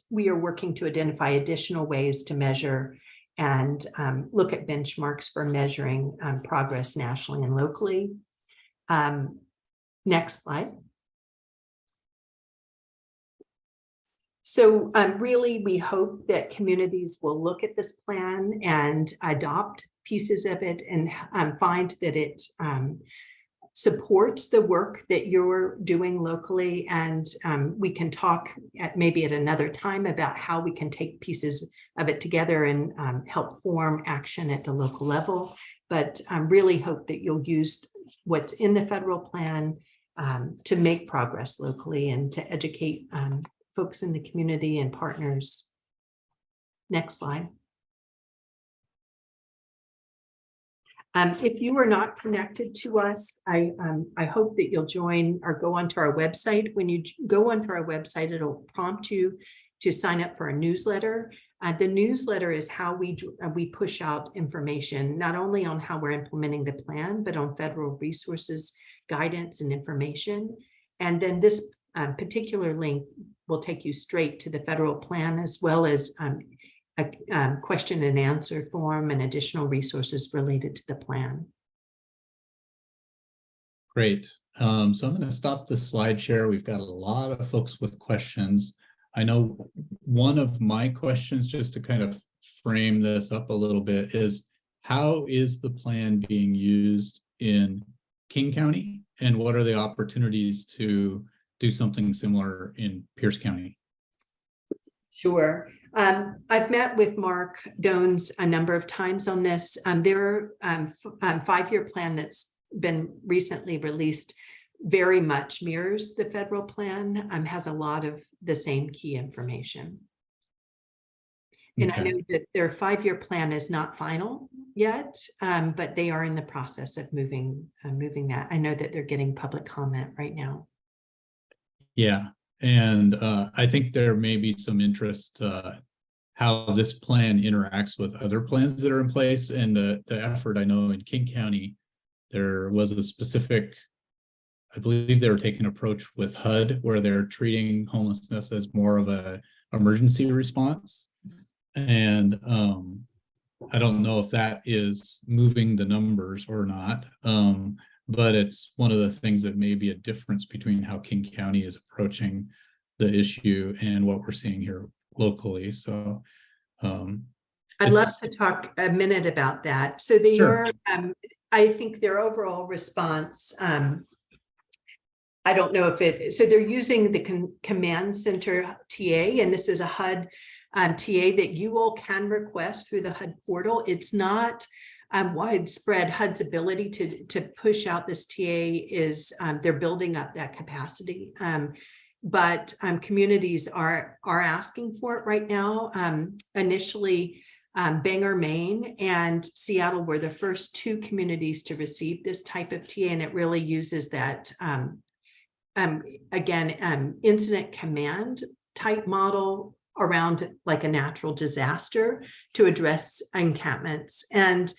we are working to identify additional ways to measure and look at benchmarks for measuring progress nationally and locally. Next slide. So really, we hope that communities will look at this plan and adopt pieces of it and find that it supports the work that you're doing locally. And we can talk maybe at another time about how we can take pieces of it together and help form action at the local level. But I really hope that you'll use what's in the federal plan to make progress locally and to educate folks in the community and partners. Next slide. If you are not connected to us, I hope that you'll join or go onto our website. When you go onto our website, it'll prompt you to sign up for a newsletter. The newsletter is how we push out information, not only on how we're implementing the plan, but on federal resources, guidance, and information. And then this particular link will take you straight to the federal plan, as well as a question and answer form and additional resources related to the plan. Great. So I'm going to stop the slide share. We've got a lot of folks with questions. I know one of my questions, just to kind of frame this up a little bit, is how is the plan being used in King County? And what are the opportunities to do something similar in Pierce County? Sure. I've met with Mark Dones a number of times on this. Their 5-year plan that's been recently released very much mirrors the federal plan, has a lot of the same key information. And I know that their 5-year plan is not final yet, but they are in the process of moving that. I know that they're getting public comment right now. Yeah. And I think there may be some interest how this plan interacts with other plans that are in place. And the effort, I know in King County, there was a specific, I believe they were taking an approach with HUD where they're treating homelessness as more of a emergency response. And I don't know if that is moving the numbers or not. But it's one of the things that may be a difference between how King County is approaching the issue and what we're seeing here locally. So I'd love to talk a minute about that. So they are, I think their overall response, I don't know if it, so they're using the command center TA, and this is a HUD TA that you all can request through the HUD portal. It's not widespread. HUD's ability to push out this TA is they're building up that capacity, but communities are asking for it right now. Initially, Bangor, Maine, and Seattle were the first 2 communities to receive this type of TA, and it really uses that incident command type model around like a natural disaster to address encampments. And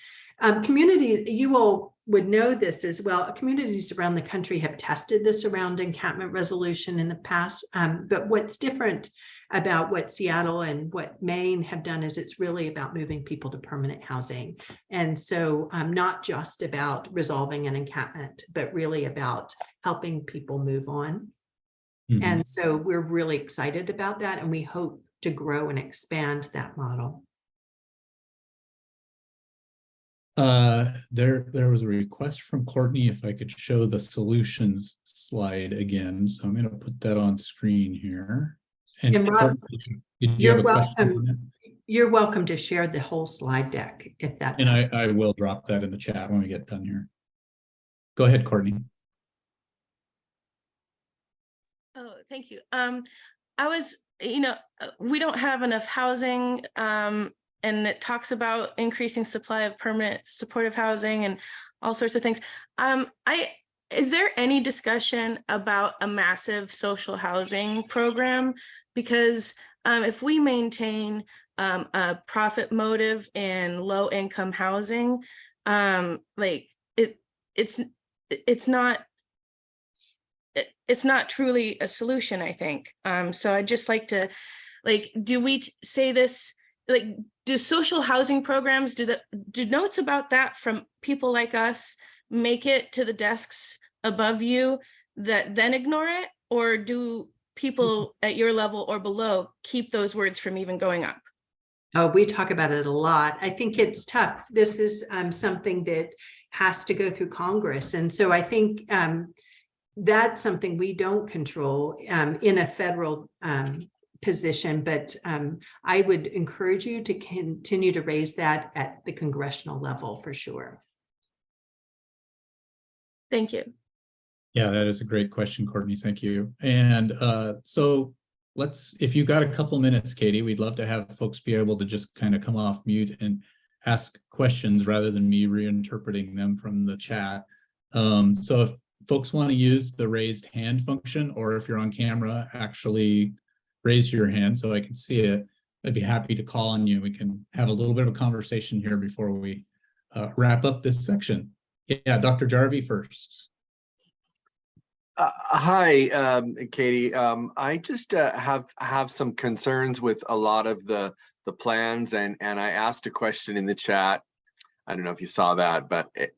community, you all would know this as well. Communities around the country have tested this around encampment resolution in the past. But what's different about what Seattle and what Maine have done is it's really about moving people to permanent housing. And so not just about resolving an encampment, but really about helping people move on. Mhm. And so we're really excited about that, and we hope to grow and expand that model. There was a request from Courtney if I could show the solutions slide again. So I'm going to put that on screen here. And And Rob, Courtney, did you you're have a question on welcome. that? You're welcome to share the whole slide deck if that's. And I will drop that in the chat when we get done here. Go ahead, Courtney. Oh, thank you. I was, we don't have enough housing, and it talks about increasing supply of permanent supportive housing and all sorts of things. Is there any discussion about a massive social housing program? Because if we maintain a profit motive in low income housing, it's not truly a solution, I think. So I'd just like to, do we say this, do social housing programs, do notes about that from people like us make it to the desks above you that then ignore it? Or do people at your level or below keep those words from even going up? Oh, we talk about it a lot. I think it's tough. This is something that has to go through Congress. And so I think that's something we don't control in a federal position, but I would encourage you to continue to raise that at the congressional level for sure. Thank you. Yeah, that is a great question, Courtney. Thank you. And so if you got a couple minutes, Katie, we'd love to have folks be able to just kind of come off mute and ask questions rather than me reinterpreting them from the chat. So if folks want to use the raised hand function, or if you're on camera, actually raise your hand so I can see it. I'd be happy to call on you. We can have a little bit of a conversation here before we wrap up this section. Yeah, Dr. Jarvie first. Hi, Katie. I just have some concerns with a lot of the plans, and I asked a question in the chat. I don't know if you saw that, but it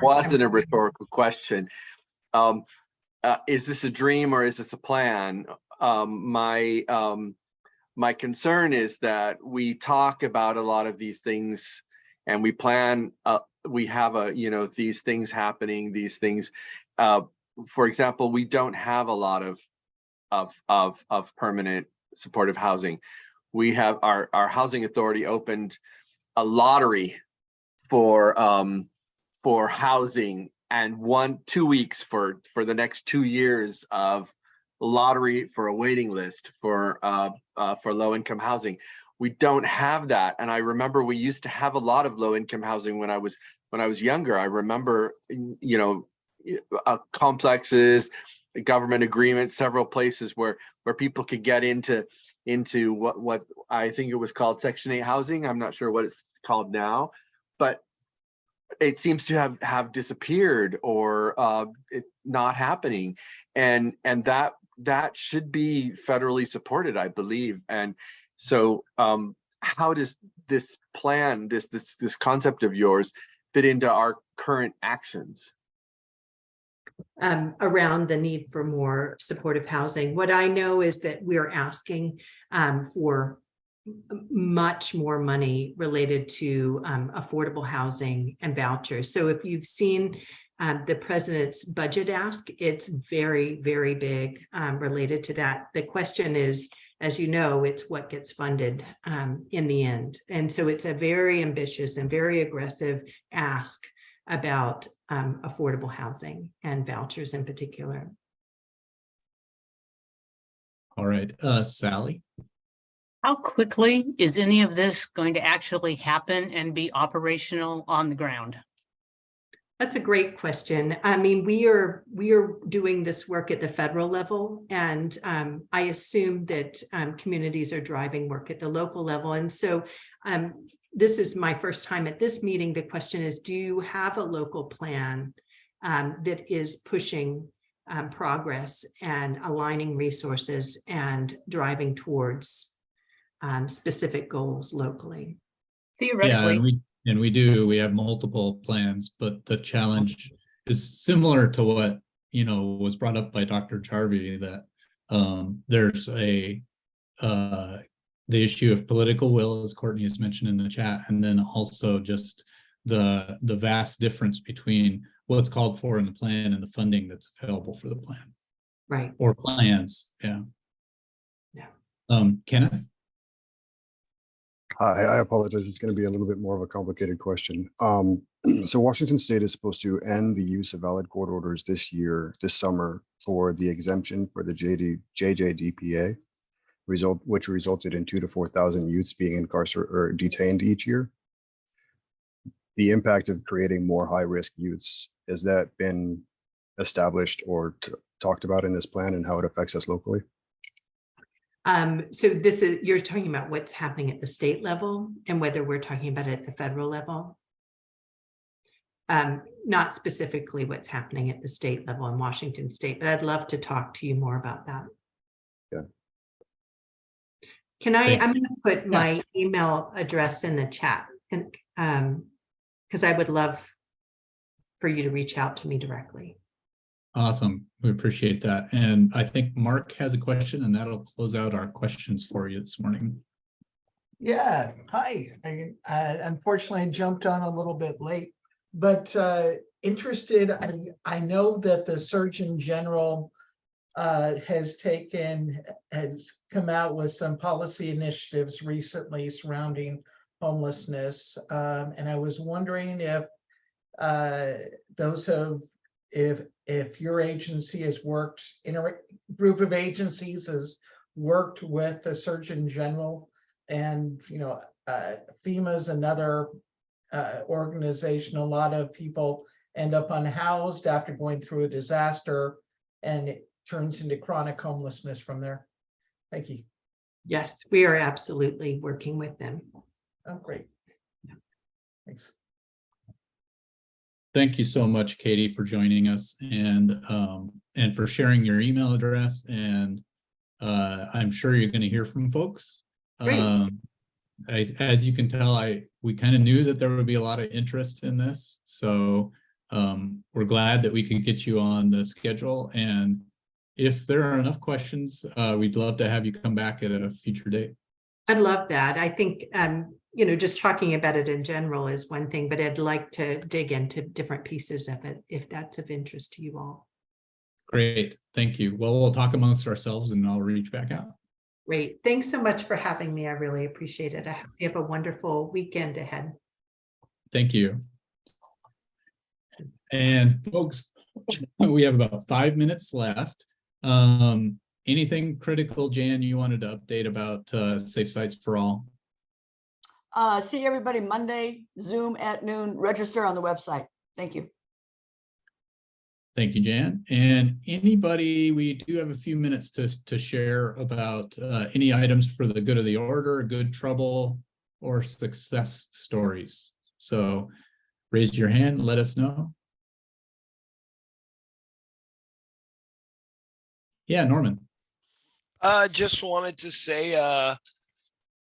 wasn't a rhetorical question. Is this a dream or is this a plan? My concern is that we talk about a lot of these things and we plan, we have these things happening, these things. For example, we don't have a lot of permanent supportive housing. We have our housing authority opened a lottery for housing, and 2 weeks for the next 2 years of lottery for a waiting list for low income housing. We don't have that, and I remember we used to have a lot of low income housing when I was younger. I remember complexes, government agreements, several places where people could get into what I think it was called Section 8 housing. I'm not sure what it's called now, but it seems to have disappeared or it not happening, and that should be federally supported, I believe. And so how does this plan, this concept of yours, fit into our current actions? Around the need for more supportive housing. What I know is that we're asking for much more money related to affordable housing and vouchers. So if you've seen the president's budget ask, it's very, very big related to that. The question is, as you know, it's what gets funded in the end. And so it's a very ambitious and very aggressive ask about affordable housing and vouchers in particular. All right, Sally. How quickly is any of this going to actually happen and be operational on the ground? That's a great question. I mean, we are doing this work at the federal level, and I assume that communities are driving work at the local level. And so this is my first time at this meeting. The question is, do you have a local plan that is pushing progress and aligning resources and driving towards specific goals locally. Yeah, Theoretically, we have multiple plans, but the challenge is similar to what, was brought up by Dr. Charvey, that there's the issue of political will, as Courtney has mentioned in the chat, and then also just the vast difference between what's called for in the plan and the funding that's available for the plan. Right. Or plans. Yeah. Yeah. Kenneth? Hi, I apologize. It's going to be a little bit more of a complicated question. So Washington State is supposed to end the use of valid court orders this summer, for the exemption for the JJDPA, which resulted in 2,000 to 4,000 youths being incarcerated or detained each year. The impact of creating more high-risk youths, has that been established or talked about in this plan, and how it affects us locally? So you're talking about what's happening at the state level and whether we're talking about it at the federal level. Not specifically what's happening at the state level in Washington State, but I'd love to talk to you more about that. Yeah. I'm going to put my email address in the chat, and because I would love for you to reach out to me directly. Awesome. We appreciate that. And I think Mark has a question, and that'll close out our questions for you this morning. Yeah, hi. I unfortunately jumped on a little bit late, but interested. I know that the Surgeon General has come out with some policy initiatives recently surrounding homelessness, and I was wondering if if your agency has worked, in a group of agencies has worked with the Surgeon General, and FEMA is another organization. A lot of people end up unhoused after going through a disaster, and it turns into chronic homelessness from there. Thank you. Yes, we are absolutely working with them. Oh, great. Thanks. Thank you so much, Katie, for joining us, and for sharing your email address. And I'm sure you're going to hear from folks. As you can tell, we kind of knew that there would be a lot of interest in this, so we're glad that we could get you on the schedule. And if there are enough questions, we'd love to have you come back at a future date. I'd love that. I think just talking about it in general is one thing, but I'd like to dig into different pieces of it if that's of interest to you all. Great, thank you. Well, we'll talk amongst ourselves, and I'll reach back out. Great. Thanks so much for having me. I really appreciate it. I hope you have a wonderful weekend ahead. Thank you. And folks, we have about 5 minutes left. Anything critical, Jan, you wanted to update about Safe Sites for All? See everybody Monday, Zoom at noon, register on the website. Thank you. Thank you, Jan. And anybody, we do have a few minutes to share about any items for the good of the order, good trouble, or success stories. So raise your hand, let us know. Yeah, Norman. Just wanted to say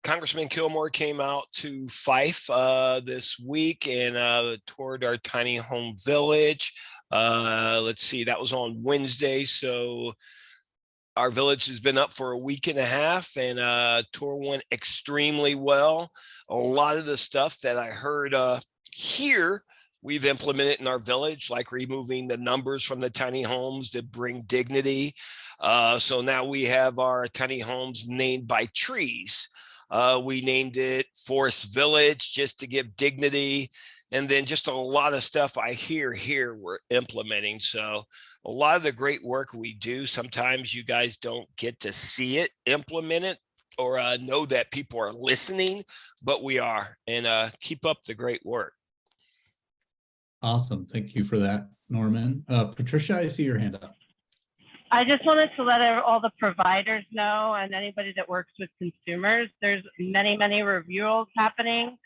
Congressman Kilmore came out to Fife this week and toured our tiny home village. Let's see, that was on Wednesday. So our village has been up for a week and a half, and tour went extremely well. A lot of the stuff that I heard here, we've implemented in our village, like removing the numbers from the tiny homes to bring dignity. So now we have our tiny homes named by trees. We named it Forest Village just to give dignity. And then just a lot of stuff I hear here we're implementing. So a lot of the great work we do, sometimes you guys don't get to see it implemented or know that people are listening, but we are. And keep up the great work. Awesome. Thank you for that, Norman. Patricia, I see your hand up. I just wanted to let all the providers know, and anybody that works with consumers, there's many reviews happening,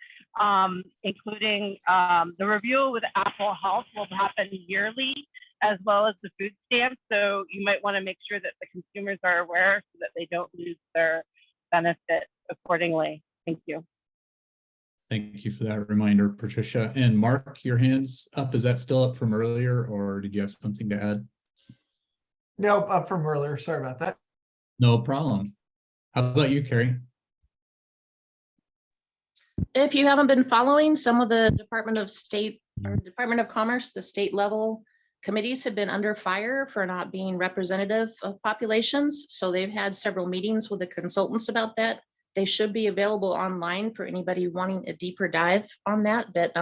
including the review with Apple Health will happen yearly. as well as the food stamps. So you might want to make sure that the consumers are aware so that they don't lose their benefit accordingly. Thank you. Thank you for that reminder, Patricia. And Mark, your hand's up. Is that still up from earlier, or did you have something to add? No, up from earlier. Sorry about that. No problem. How about you, Carrie? If you haven't been following, some of the Department of State or Department of Commerce, the state level committees have been under fire for not being representative of populations. So they've had several meetings with the consultants about that. They should be available online for anybody wanting a deeper dive on that. But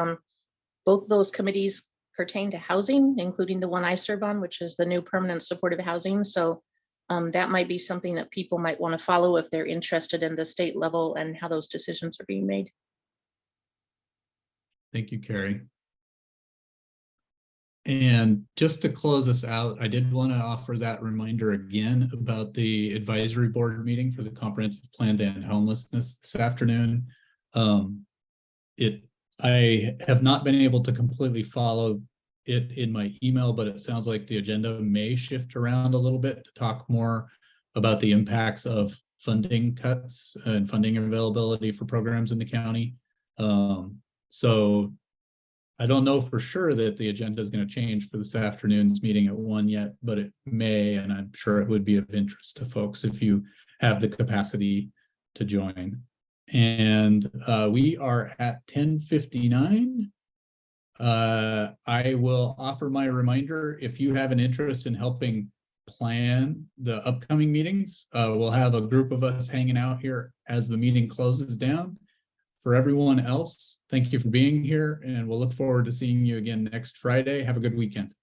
both those committees pertain to housing, including the one I serve on, which is the new permanent supportive housing. So that might be something that people might want to follow if they're interested in the state level and how those decisions are being made. Thank you, Carrie. And just to close us out, I did want to offer that reminder again about the advisory board meeting for the comprehensive plan to end homelessness this afternoon. I have not been able to completely follow it in my email, but it sounds like the agenda may shift around a little bit to talk more about the impacts of funding cuts and funding availability for programs in the county. So I don't know for sure that the agenda is going to change for this afternoon's meeting at 1 yet, but it may, and I'm sure it would be of interest to folks if you have the capacity to join. And we are at 10:59. I will offer my reminder, if you have an interest in helping plan the upcoming meetings, we'll have a group of us hanging out here as the meeting closes down. For everyone else, thank you for being here, and we'll look forward to seeing you again next Friday. Have a good weekend.